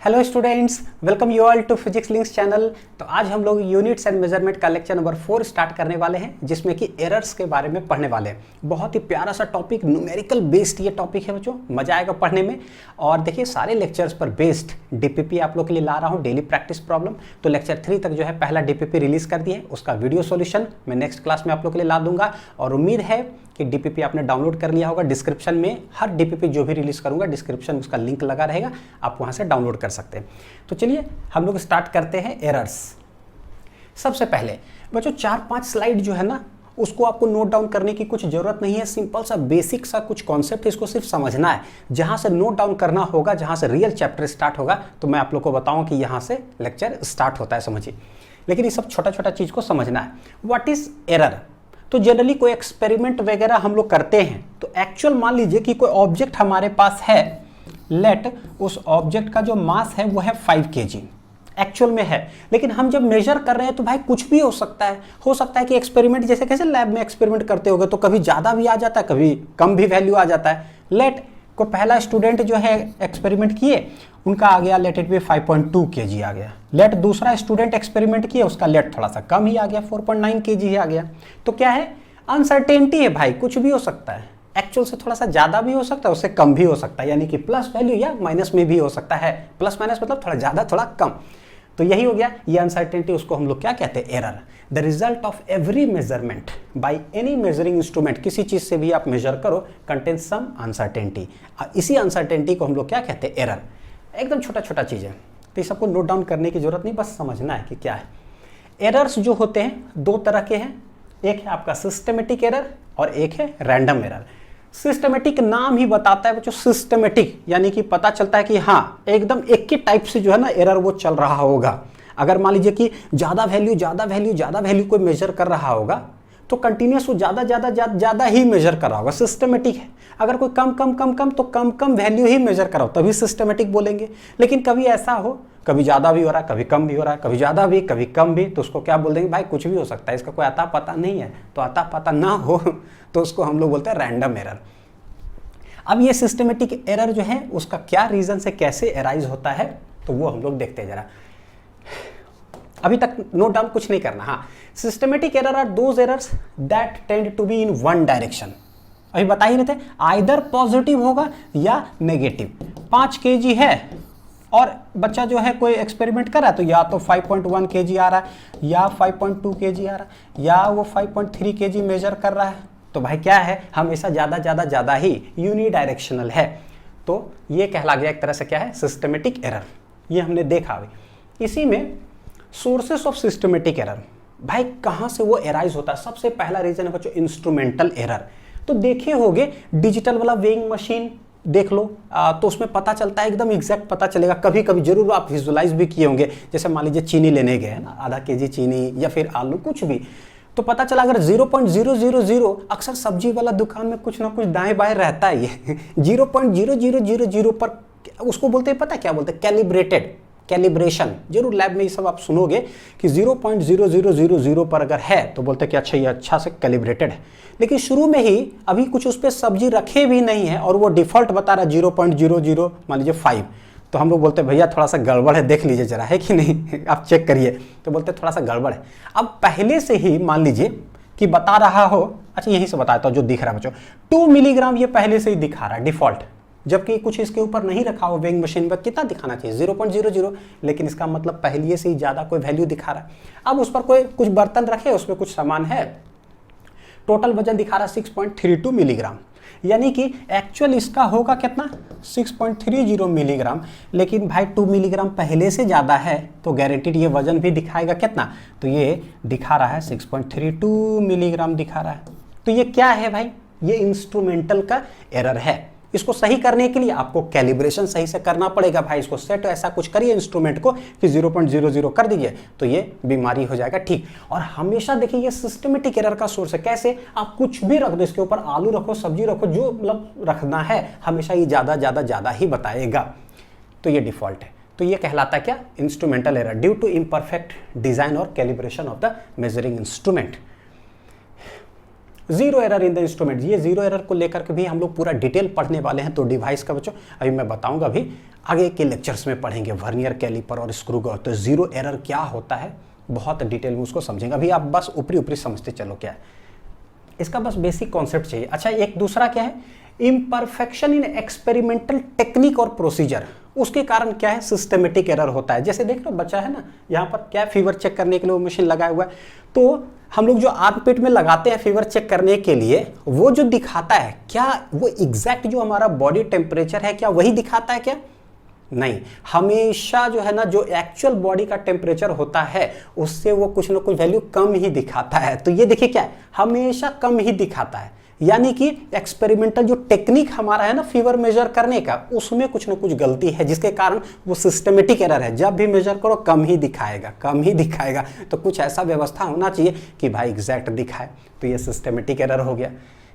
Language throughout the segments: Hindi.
Hello students, welcome you all to physics links channel. तो आज हम लोग यूनिट्स एंड मेजरमेंट का लेक्चर नंबर 4 स्टार्ट करने वाले हैं, जिसमें कि एरर्स के बारे में पढ़ने वाले हैं। बहुत ही प्यारा सा टॉपिक, न्यूमेरिकल बेस्ड ये टॉपिक है बच्चों, मजा आएगा पढ़ने में। और देखिए सारे लेक्चर्स पर बेस्ड डीपीपी आप लोग के लिए ला रहा हूँ, डेली प्रैक्टिस प्रॉब्लम। तो लेक्चर 3 तक जो है पहला डीपीपी रिलीज कर दिया है, उसका वीडियो सोल्यूशन मैं नेक्स्ट क्लास में आप लोग के लिए ला दूंगा। और उम्मीद है कि डीपीपी आपने डाउनलोड कर लिया होगा। डिस्क्रिप्शन में हर डीपीपी जो भी रिलीज करूंगा डिस्क्रिप्शन में उसका लिंक लगा रहेगा, आप वहां से डाउनलोड कर सकते हैं। तो चलिए हम लोग स्टार्ट करते हैं एरर्स। सबसे पहले बच्चों 4-5 स्लाइड जो है ना, उसको आपको नोट डाउन करने की कुछ जरूरत नहीं है। सिंपल सा बेसिक सा कुछ कॉन्सेप्ट है, इसको सिर्फ समझना है। जहां से नोट डाउन करना होगा, जहां से रियल चैप्टर स्टार्ट होगा, तो मैं आप लोग को बताऊं कि यहां से लेक्चर स्टार्ट होता है, समझिए। लेकिन ये सब छोटा छोटा चीज को समझना है। What is error? तो जनरली कोई एक्सपेरिमेंट वगैरह हम लोग करते हैं, तो एक्चुअल मान लीजिए कि कोई ऑब्जेक्ट हमारे पास है, लेट उस ऑब्जेक्ट का जो मास है वो है 5 kg एक्चुअल में है। लेकिन हम जब मेजर कर रहे हैं तो भाई कुछ भी हो सकता है। हो सकता है कि एक्सपेरिमेंट जैसे कैसे लैब में एक्सपेरिमेंट करते होगे, तो कभी ज़्यादा भी आ जाता है, कभी कम भी वैल्यू आ जाता है। लेट को पहला स्टूडेंट जो है एक्सपेरिमेंट किए, उनका आ गया लेट इट भी 5.2 kg आ गया। लेट दूसरा स्टूडेंट एक्सपेरिमेंट किया, उसका लेट थोड़ा सा कम ही आ गया, 4.9 kg ही आ गया। तो क्या है, अनसर्टेनिटी है भाई, कुछ भी हो सकता है। एक्चुअल से थोड़ा सा ज्यादा भी हो सकता है, उससे कम भी हो सकता है, यानी कि प्लस वैल्यू या माइनस में भी हो सकता है। प्लस माइनस मतलब थोड़ा ज्यादा थोड़ा कम। तो यही हो गया ये अनसर्टेनिटी, उसको हम लोग क्या कहते हैं, error. The result of every measurement by any measuring instrument, किसी चीज से भी आप मेजर करो, कंटेन सम अनसर्टेनिटी। इसी अनसर्टेनिटी को हम लोग क्या कहते हैं, एरर। एकदम छोटा छोटा चीज है, तो ये सबको नोट डाउन करने की जरूरत नहीं, बस समझना है कि क्या है। एरर्स जो होते हैं दो तरह के हैं, एक है आपका सिस्टमेटिक एरर और एक है रैंडम एरर। सिस्टमेटिक नाम ही बताता है बच्चों, सिस्टमेटिक यानी कि पता चलता है कि हाँ एकदम एक ही टाइप से जो है ना एरर वो चल रहा होगा। अगर मान लीजिए कि ज्यादा वैल्यू कोई मेजर कर रहा होगा, तो कंटिन्यूस वो ज्यादा ही मेजर कर रहा होगा, सिस्टमेटिक है। अगर कोई कम तो कम वैल्यू ही मेजर कराओ, तभी सिस्टमेटिक बोलेंगे। लेकिन कभी ऐसा हो, कभी ज्यादा भी हो रहा है, कभी कम भी हो रहा है, कभी ज्यादा भी कभी कम भी, तो उसको क्या बोल देंगे, भाई कुछ भी हो सकता है, इसका कोई आता पता नहीं है। तो आता पता ना हो तो उसको हम लोग बोलते हैं रैंडम एरर। अब ये सिस्टमेटिक एरर जो है उसका क्या रीजन से कैसे एराइज होता है, तो वो हम लोग देखते हैं जरा। अभी तक नोट डाउन कुछ नहीं करना। हाँ, systematic error are those errors that tend to be in one direction. अभी बता ही रहे थे, आइदर पॉजिटिव होगा या नेगेटिव। 5 kg है और बच्चा जो है कोई एक्सपेरिमेंट कर रहा है, तो या तो 5.1 kg आ रहा है, या 5.2 kg आ रहा है, या वो 5.3 kg मेजर कर रहा है। तो भाई क्या है, हमेशा ज्यादा ही यूनिडायरेक्शनल है। तो ये कहला गया एक तरह से क्या है, सिस्टमेटिक एरर। ये हमने देखा अभी। इसी में सोर्सेस ऑफ सिस्टमेटिक एरर, भाई कहां से वो एराइज होता है। सबसे पहला रीजन है बच्चों इंस्ट्रूमेंटल एरर। तो देखे होंगे डिजिटल वाला वेइंग मशीन देख लो, तो उसमें पता चलता है, एकदम एग्जैक्ट पता चलेगा। कभी कभी जरूर आप विजुलाइज भी किए होंगे, जैसे मान लीजिए चीनी लेने गए ना, आधा kg चीनी या फिर आलू कुछ भी, तो पता चला अगर 0.000, अक्सर सब्जी वाला दुकान में कुछ ना कुछ दाएं बाएं रहता है ये 0.0000 पर, उसको बोलते हैं, पता क्या बोलते हैं, कैलिब्रेटेड, कैलिब्रेशन। जरूर लैब में ये सब आप सुनोगे कि 0.0000 पर अगर है तो बोलते हैं कि अच्छा ये अच्छा से कैलिब्रेटेड है। लेकिन शुरू में ही अभी कुछ उस पर सब्जी रखे भी नहीं है और वो डिफॉल्ट बता रहा है 0.00 मान लीजिए 5, तो हम लोग बोलते हैं भैया थोड़ा सा गड़बड़ है, देख लीजिए जरा, है कि नहीं आप चेक करिए। तो बोलते हैं थोड़ा सा गड़बड़ है। अब पहले से ही मान लीजिए कि बता रहा हो, अच्छा यहीं से बताता हूँ जो दिख रहा है बच्चों, 2 मिलीग्राम ये पहले से ही दिखा रहा है डिफॉल्ट, जबकि कुछ इसके ऊपर नहीं रखा हो। वेइंग मशीन पर कितना दिखाना चाहिए, 0.00, लेकिन इसका मतलब पहले से ही ज्यादा कोई वैल्यू दिखा रहा है। अब उस पर कोई कुछ बर्तन रखे, उसमें कुछ सामान है, टोटल वजन दिखा रहा है 6.32 मिलीग्राम, यानी कि एक्चुअल इसका होगा कितना, 6.30 मिलीग्राम। लेकिन भाई 2 मिलीग्राम पहले से ज्यादा है, तो गारंटीड ये वजन भी दिखाएगा कितना, तो ये दिखा रहा है 6.32 मिलीग्राम दिखा रहा है। तो ये क्या है भाई, ये इंस्ट्रूमेंटल का एरर है। इसको सही करने के लिए आपको कैलिब्रेशन सही से करना पड़ेगा भाई। इसको सेट ऐसा कुछ करिए इंस्ट्रूमेंट को कि 0.00 कर दीजिए, तो ये बीमारी हो जाएगा ठीक। और हमेशा देखिए ये सिस्टमेटिक एरर का सोर्स है। कैसे, आप कुछ भी रख दो, इसके ऊपर आलू रखो, सब्जी रखो, जो मतलब रखना है, हमेशा ये ज्यादा ही बताएगा। तो ये डिफॉल्ट है। तो ये कहलाता है क्या, instrumental error due to imperfect design और calibration of the measuring instrument. Zero error in the instrument, ये जीरो एरर को लेकर के भी हम लोग पूरा डिटेल पढ़ने वाले हैं। तो डिवाइस का बच्चों अभी मैं बताऊंगा अभी, आगे के लेक्चर्स में पढ़ेंगे वर्नियर कैलिपर और स्क्रू गेज। तो जीरो एरर क्या होता है बहुत डिटेल में उसको समझेंगे। अभी आप बस ऊपरी ऊपरी समझते चलो क्या है, इसका बस बेसिक कॉन्सेप्ट चाहिए। अच्छा, एक दूसरा क्या है, इम्परफेक्शन इन एक्सपेरिमेंटल टेक्निक और प्रोसीजर, उसके कारण क्या है सिस्टमेटिक एरर होता है। जैसे देख लो बच्चा है ना, यहाँ पर क्या फीवर चेक करने के लिए वो मशीन लगाया हुआ है, तो हम लोग जो आर्मपिट में लगाते हैं फीवर चेक करने के लिए, वो जो दिखाता है क्या वो एग्जैक्ट जो हमारा बॉडी टेम्परेचर है क्या वही दिखाता है क्या? नहीं, हमेशा जो है ना जो एक्चुअल बॉडी का टेम्परेचर होता है उससे वो कुछ ना कुछ वैल्यू कम ही दिखाता है। तो ये देखिए क्या है, हमेशा कम ही दिखाता है, यानी कि एक्सपेरिमेंटल जो टेक्निक हमारा है ना फीवर मेजर करने का, उसमें कुछ ना कुछ गलती है जिसके कारण वो सिस्टमेटिक एरर है। जब भी मेजर करो कम ही दिखाएगा, कम ही दिखाएगा। तो कुछ ऐसा व्यवस्था होना चाहिए कि भाई एग्जैक्ट दिखाए। तो ये सिस्टमेटिक एरर हो गया।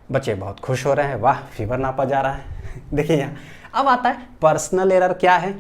बच्चे बहुत खुश हो रहे हैं, वाह फीवर नापा जा रहा है। देखिए यहाँ अब आता है पर्सनल एरर। क्या है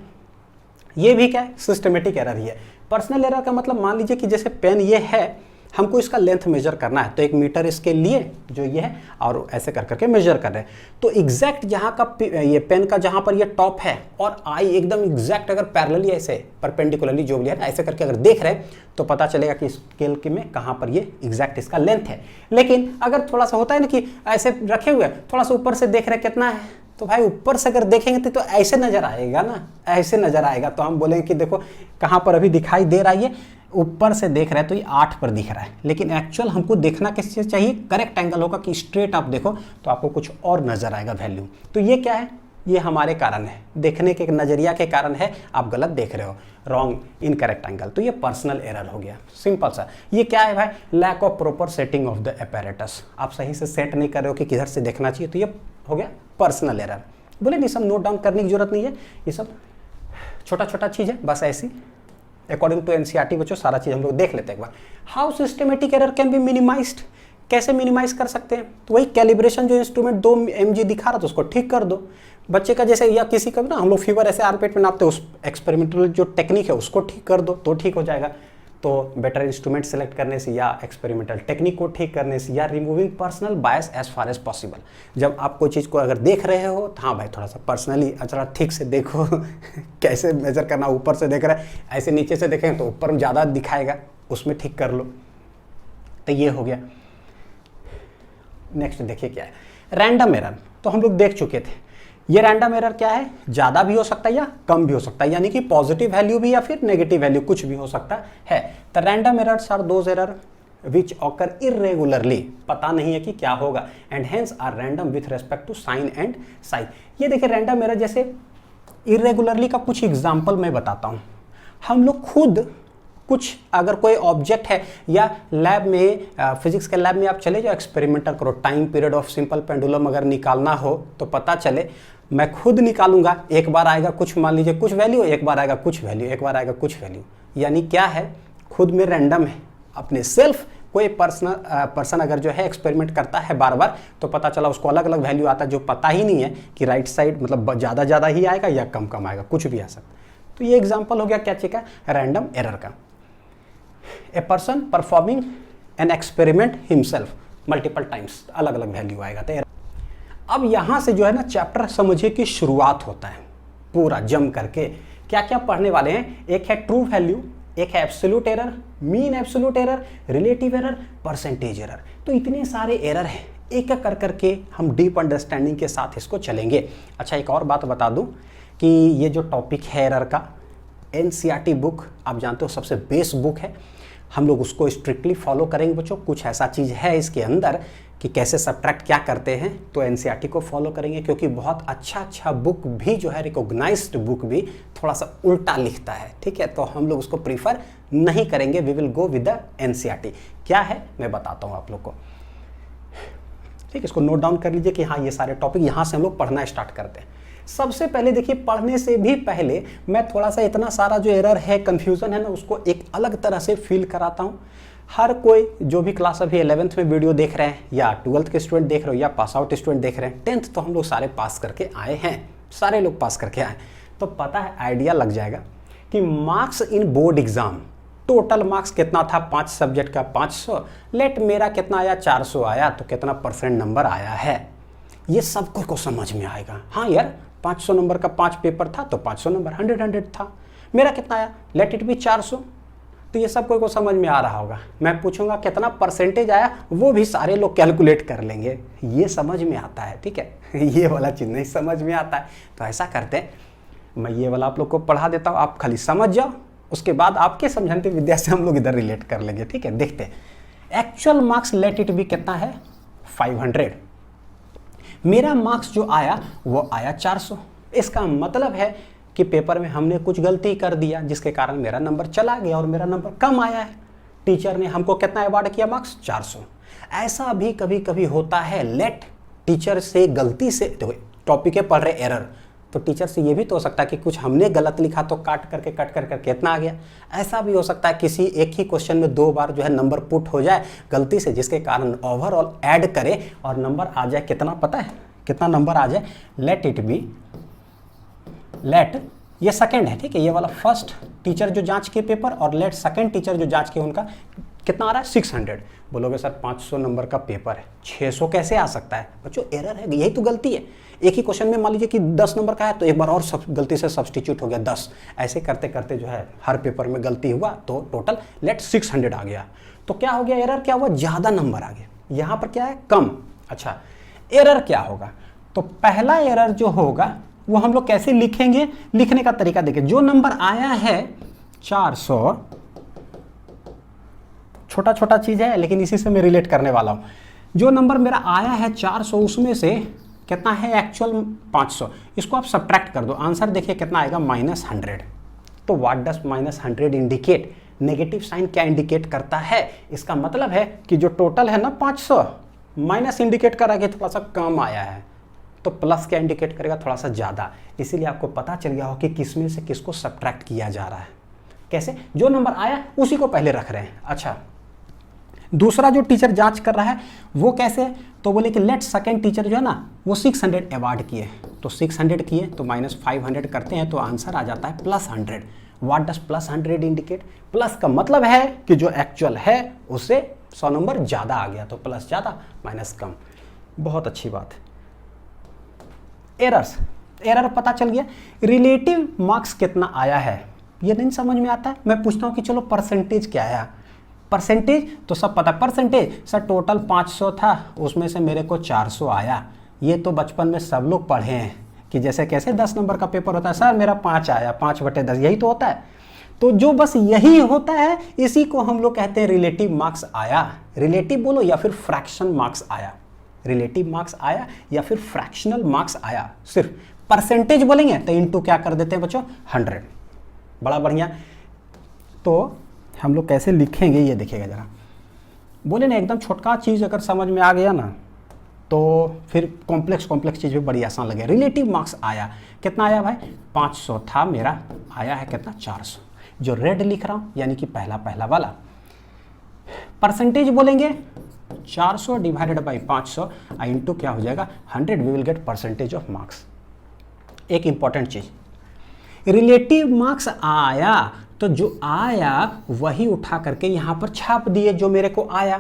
ये भी क्या है सिस्टमेटिक एरर ही है। पर्सनल एरर का मतलब मान लीजिए कि जैसे पेन ये है, हमको इसका लेंथ मेजर करना है, तो 1 मीटर इसके लिए जो ये है और ऐसे कर करके मेजर कर रहे हैं। तो एग्जैक्ट जहाँ का ये पेन का जहाँ पर ये टॉप है और आई एकदम एग्जैक्ट अगर पैरेलली ऐसे परपेंडिकुलरली जो भी है ऐसे करके अगर देख रहे हैं तो पता चलेगा कि स्केल के में कहाँ पर ये एग्जैक्ट इसका लेंथ है। लेकिन अगर थोड़ा सा होता है ना कि ऐसे रखे हुए थोड़ा सा ऊपर से देख रहे कितना है, तो भाई ऊपर से अगर देखेंगे तो ऐसे नजर आएगा ना, ऐसे नजर आएगा। तो हम बोलेंगे कि देखो कहाँ पर अभी दिखाई दे रहा है, ये ऊपर से देख रहा है तो ये 8 पर दिख रहा है, लेकिन एक्चुअल हमको देखना किस चीज़ चाहिए, करेक्ट एंगल होगा कि स्ट्रेट आप देखो तो आपको कुछ और नजर आएगा वैल्यू। तो ये क्या है, ये हमारे कारण है, देखने के नजरिया के कारण है, आप गलत देख रहे हो, रॉन्ग इनकरेक्ट एंगल। तो ये पर्सनल एरर हो गया, सिंपल सा। ये क्या है भाई, lack of proper setting of the apparatus, आप सही से सेट नहीं कर रहे हो कि किधर से देखना चाहिए, तो ये हो गया पर्सनल एरर। बोले नहीं सब नोट डाउन करने की जरूरत नहीं है, ये सब छोटा छोटा चीज़ है, बस ऐसी अकॉर्डिंग टू एनसीईआरटी बच्चों सारा चीज़ हम लोग देख लेते हैं एक बार। How systematic error can be minimized, कैसे मिनिमाइज कर सकते हैं? तो वही कैलिब्रेशन, जो इंस्ट्रूमेंट 2 mg दिखा रहा था उसको ठीक कर दो। बच्चे का जैसे या किसी का भी ना हम लोग फीवर ऐसे आर्मपेट में नापते हैं, उस एक्सपेरिमेंटल जो टेक्निक है उसको ठीक कर दो तो ठीक हो जाएगा। तो बेटर इंस्ट्रूमेंट सेलेक्ट करने से या एक्सपेरिमेंटल टेक्निक को ठीक करने से या removing personal bias as far as possible. जब आप कोई चीज़ को अगर देख रहे हो तो हाँ भाई थोड़ा सा पर्सनली थोड़ा ठीक से देखो कैसे मेजर करना, ऊपर से देख रहे हैं ऐसे नीचे से देखें तो ऊपर में ज़्यादा दिखाएगा, उसमें ठीक कर लो। तो ये हो गया। नेक्स्ट देखिए क्या है, रैंडम एरर। तो हम लोग देख चुके थे, ये रैंडम एरर क्या है, ज़्यादा भी हो सकता है या कम भी हो सकता है, यानी कि पॉजिटिव वैल्यू भी या फिर नेगेटिव वैल्यू कुछ भी हो सकता है। The random errors are those error which occur irregularly, पता नहीं है कि क्या होगा, and hence are random with respect to sign and size. ये देखिए रैंडम एरर जैसे इरेगुलरली का कुछ एग्जाम्पल मैं बताता हूँ। हम लोग खुद कुछ अगर कोई ऑब्जेक्ट है या लैब में फिजिक्स के लैब में आप चले जाओ, एक्सपेरिमेंटल करो, time period of simple pendulum अगर निकालना हो तो पता चले मैं खुद निकालूंगा, एक बार आएगा कुछ, मान लीजिए कुछ वैल्यू, एक बार आएगा कुछ वैल्यू, एक बार आएगा कुछ वैल्यू, यानी क्या है खुद में रैंडम है अपने सेल्फ। कोई पर्सन अगर जो है एक्सपेरिमेंट करता है बार बार तो पता चला उसको अलग अलग वैल्यू आता है, जो पता ही नहीं है कि राइट साइड मतलब ज़्यादा ही आएगा या कम कम आएगा, कुछ भी आ सकता। तो ये एग्जाम्पल हो गया क्या चीज़ का, रैंडम एरर का। A person performing an experiment himself multiple times, अलग अलग वैल्यू आएगा। तो अब यहाँ से जो है ना चैप्टर समझिए कि शुरुआत होता है पूरा जम करके। क्या क्या पढ़ने वाले हैं, एक है ट्रू वैल्यू, एक है absolute error, mean absolute error, relative error, percentage error. तो इतने सारे एरर हैं, एक एक कर करके हम डीप अंडरस्टैंडिंग के साथ इसको चलेंगे। अच्छा एक और बात बता दूं कि ये जो टॉपिक है एरर का, एनसीईआरटी बुक आप जानते हो सबसे बेस्ट बुक है, हम लोग उसको स्ट्रिक्टली फॉलो करेंगे बच्चों। कुछ ऐसा चीज़ है इसके अंदर कि कैसे सब्ट्रैक्ट क्या करते हैं, तो एनसीईआरटी को फॉलो करेंगे, क्योंकि बहुत अच्छा बुक भी जो है रिकॉग्नाइज्ड बुक भी थोड़ा सा उल्टा लिखता है, ठीक है, तो हम लोग उसको प्रीफर नहीं करेंगे। We will go with the NCERT. क्या है मैं बताता हूँ आप लोग को, ठीक, इसको नोट डाउन कर लीजिए कि हाँ ये सारे टॉपिक यहाँ से हम लोग पढ़ना स्टार्ट करते हैं। सबसे पहले देखिए, पढ़ने से भी पहले मैं थोड़ा सा इतना सारा जो एरर है, कंफ्यूजन है ना, उसको एक अलग तरह से फील कराता हूँ। हर कोई जो भी क्लास अभी 11th में वीडियो देख रहे हैं, या 12th के स्टूडेंट देख रहे हो, या पास आउट स्टूडेंट देख रहे हैं, 10th तो हम लोग सारे पास करके आए हैं, सारे लोग पास करके आए, तो पता है आइडिया लग जाएगा कि marks in board exam, total marks कितना था 5 सब्जेक्ट का 500, लेट मेरा कितना आया 400 आया, तो कितना परसेंट नंबर आया है, ये सबको को समझ में आएगा। हाँ यार 500 नंबर का 5 पेपर था तो 500 नंबर 100 था। मेरा कितना आया, लेट इट बी 400। तो ये सब को समझ में आ रहा होगा। मैं पूछूंगा कितना परसेंटेज आया, वो भी सारे लोग कैलकुलेट कर लेंगे, ये समझ में आता है, ठीक है। ये वाला चीज़ नहीं समझ में आता है। तो ऐसा करते हैं, मैं ये वाला आप लोग को पढ़ा देता हूँ, आप खाली समझ जाओ, उसके बाद आपके समझाने विद्या से हम लोग इधर रिलेट कर लेंगे, ठीक है। देखते हैं actual marks late it B कितना है 500। मेरा मार्क्स जो आया वो आया 400। इसका मतलब है कि पेपर में हमने कुछ गलती कर दिया जिसके कारण मेरा नंबर चला गया और मेरा नंबर कम आया है। टीचर ने हमको कितना अवार्ड किया मार्क्स 400। ऐसा भी कभी कभी होता है, लेट टीचर से गलती से, तो टॉपिक के पढ़ रहे एरर, तो टीचर से ये भी तो हो सकता है कि कुछ हमने गलत लिखा तो कट करके कितना आ गया। ऐसा भी हो सकता है किसी एक ही क्वेश्चन में 2 बार जो है नंबर पुट हो जाए गलती से, जिसके कारण ओवरऑल ऐड करे और नंबर आ जाए कितना, पता है कितना नंबर आ जाए, लेट इट बी, लेट ये सेकंड है, ठीक है, ये वाला फर्स्ट टीचर जो जांच के पेपर और लेट सेकंड टीचर जो जांच के उनका कितना आ रहा है 600। बोलोगे सर 500 नंबर का पेपर है 600 कैसे आ सकता है? बच्चों एरर है, यही तो गलती है। एक ही क्वेश्चन में मान लीजिए कि 10 नंबर का है तो एक बार और गलती से सब्सटीट्यूट हो गया 10, ऐसे करते करते जो है हर पेपर में गलती हुआ तो टोटल लेट 600 आ गया। तो क्या हो गया, एरर क्या हुआ, ज़्यादा नंबर आ गया, यहाँ पर क्या है कम। अच्छा एरर क्या होगा, तो पहला एरर जो होगा वो हम लोग कैसे लिखेंगे, लिखने का तरीका देखिए। जो नंबर आया है 400, छोटा छोटा चीज है लेकिन इसी से मैं रिलेट करने वाला हूं। जो नंबर मेरा आया है 400 उसमें से कितना है एक्चुअल 500, इसको आप सब्ट्रैक्ट कर दो, आंसर देखिए कितना आएगा -100। तो what does -100 indicate, negative sign क्या इंडिकेट करता है? इसका मतलब है कि जो टोटल है ना 500 माइनस इंडिकेट कर रहा है कि थोड़ा सा कम आया है, तो प्लस क्या इंडिकेट करेगा, थोड़ा सा ज़्यादा। इसीलिए आपको पता चल गया हो कि किस में से किसको सब्ट्रैक्ट किया जा रहा है। कैसे, जो नंबर आया उसी को पहले रख रहे हैं। अच्छा दूसरा जो टीचर जांच कर रहा है वो कैसे है, तो बोले कि लेट सेकंड टीचर जो है ना वो 600 अवार्ड किए, तो 600 किए तो -500 करते हैं तो आंसर आ जाता है +100। व्हाट डज +100 इंडिकेट, प्लस का मतलब है कि जो एक्चुअल है उससे 100 नंबर ज़्यादा आ गया, तो प्लस ज़्यादा माइनस कम। बहुत अच्छी बात है। एरर्स, एरर पता चल गया। रिलेटिव मार्क्स कितना आया है ये नहीं समझ में आता है, मैं पूछता हूँ कि चलो परसेंटेज क्या आया। परसेंटेज तो सब पता, परसेंटेज सर टोटल 500 था उसमें से मेरे को 400 आया। ये तो बचपन में सब लोग पढ़े हैं कि जैसे कैसे 10 नंबर का पेपर होता है, सर मेरा 5 आया, 5/10, यही तो होता है। तो जो बस यही होता है इसी को हम लोग कहते हैं रिलेटिव मार्क्स आया। रिलेटिव बोलो या फिर फ्रैक्शन मार्क्स आया, रिलेटिव मार्क्स आया या फिर फ्रैक्शनल मार्क्स आया। सिर्फ परसेंटेज बोलेंगे तो इनटू क्या कर देते हैं बच्चों 100। बड़ा बढ़िया। तो हम लोग कैसे लिखेंगे ये देखिएगा जरा, बोले ना एकदम छोटका चीज़ अगर समझ में आ गया ना तो फिर कॉम्प्लेक्स चीज़ भी बड़ी आसान लगे। रिलेटिव मार्क्स आया कितना आया भाई, 500 था मेरा, आया है कितना 400। जो रेड लिख रहा हूँ यानी कि पहला वाला। परसेंटेज बोलेंगे 400 डिवाइडेड बाई 500 इंटू क्या हो जाएगा 100, we will get percentage of marks. एक इंपॉर्टेंट चीज, रिलेटिव मार्क्स आया तो जो आया वही उठा करके यहां पर छाप दिए जो मेरे को आया।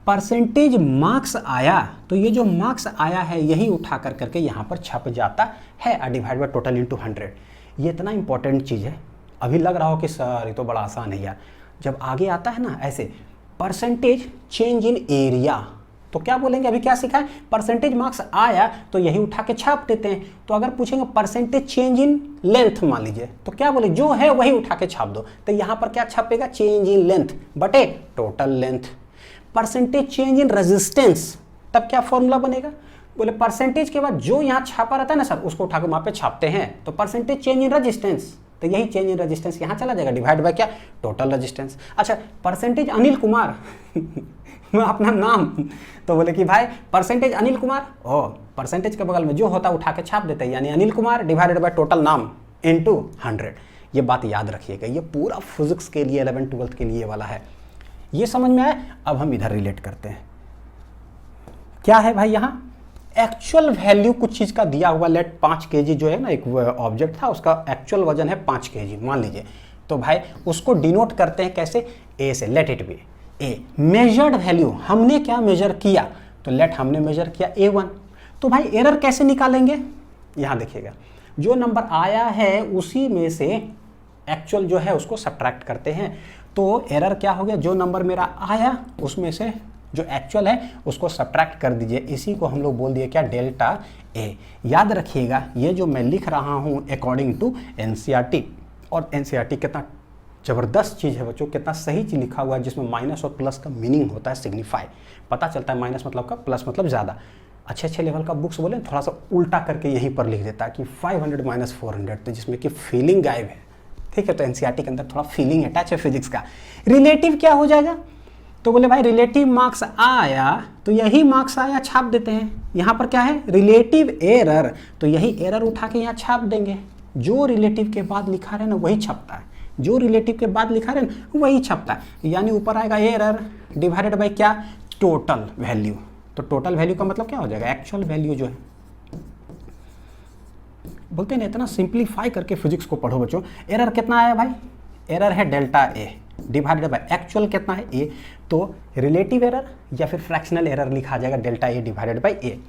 परसेंटेज मार्क्स आया तो ये जो मार्क्स आया है यही उठा कर करके यहां पर छप जाता है, डिवाइड बाय टोटल इंटू 100। ये इतना इंपॉर्टेंट चीज है। अभी लग रहा हो कि सर ये तो बड़ा आसान है यार, जब आगे आता है ना ऐसे परसेंटेज चेंज इन एरिया तो क्या बोलेंगे, अभी क्या सीखा है, परसेंटेज मार्क्स आया तो यही उठा के छाप देते हैं। तो अगर पूछेंगे परसेंटेज चेंज इन लेंथ मान लीजिए तो क्या बोले, जो है वही उठा के छाप दो। तो यहां पर क्या छपेगा, चेंज इन लेंथ बटे total length. Percentage change in resistance, तब क्या फॉर्मूला बनेगा, बोले परसेंटेज के बाद जो यहाँ छापा रहता है ना सर उसको उठा के वहां पे छापते हैं, तो परसेंटेज चेंज इन रेजिस्टेंस, तो यही चेंज इन रेजिस्टेंस यहाँ चला जाएगा, डिवाइड बाय क्या टोटल रेजिस्टेंस। अच्छा परसेंटेज अनिल कुमार अपना नाम, तो बोले कि भाई परसेंटेज अनिल कुमार, ओ परसेंटेज के बगल में जो होता है उठा के छाप देते हैं, यानी Anil Kumar divided by total नाम इनटू 100। ये बात याद रखिएगा, ये पूरा फिजिक्स के लिए 11th 12th के लिए वाला है। ये समझ में आया। अब हम इधर रिलेट करते हैं, क्या है भाई यहाँ एक्चुअल वैल्यू कुछ चीज का दिया हुआ, लेट 5 kg जो है ना एक ऑब्जेक्ट था उसका एक्चुअल वजन है 5 kg मान लीजिए, तो भाई उसको डिनोट करते हैं कैसे, ए से, late it be A. Measured value हमने क्या मेजर किया, तो लेट हमने मेजर किया A1, तो भाई एरर कैसे निकालेंगे, यहाँ देखिएगा, जो नंबर आया है उसी में से एक्चुअल जो है उसको सब्ट्रैक्ट करते हैं। तो एरर क्या हो गया, जो नंबर मेरा आया उसमें से जो एक्चुअल है उसको सब्ट्रैक्ट कर दीजिए। इसी को हम लोग बोल दिए क्या, डेल्टा ए। याद रखिएगा ये जो मैं लिख रहा हूँ अकॉर्डिंग टू एनसीईआरटी, और एनसीईआरटी कितना ज़बरदस्त चीज़ है बच्चों, कितना सही चीज़ लिखा हुआ है, जिसमें माइनस और प्लस का मीनिंग होता है सिग्निफाई, पता चलता है माइनस मतलब का, प्लस मतलब ज़्यादा। अच्छे लेवल का बुक्स बोले थोड़ा सा उल्टा करके यहीं पर लिख देता है कि 500 माइनस 400, तो जिसमें कि फीलिंग गायब है। ठीक है, तो एनसीईआरटी के अंदर थोड़ा फीलिंग अटैच है फिजिक्स का। रिलेटिव क्या हो जाएगा, तो बोले भाई रिलेटिव मार्क्स आया तो यही मार्क्स आया छाप देते हैं। यहाँ पर क्या है, रिलेटिव एरर, तो यही एरर उठा के यहाँ छाप देंगे। जो रिलेटिव के बाद लिखा रहे ना वही छपता है, जो रिलेटिव के बाद लिखा रहे ना वही छपता है। यानी ऊपर आएगा एरर डिवाइडेड बाई क्या, टोटल वैल्यू। तो टोटल वैल्यू का मतलब क्या हो जाएगा, एक्चुअल वैल्यू जो है। बोलते हैं ना इतना सिंप्लीफाई करके फिजिक्स को पढ़ो बच्चों। एरर कितना आया भाई, एरर है delta A divided by actual कितना है ए, तो रिलेटिव एरर या फिर फ्रैक्शनल एरर लिखा जाएगा delta A divided by A.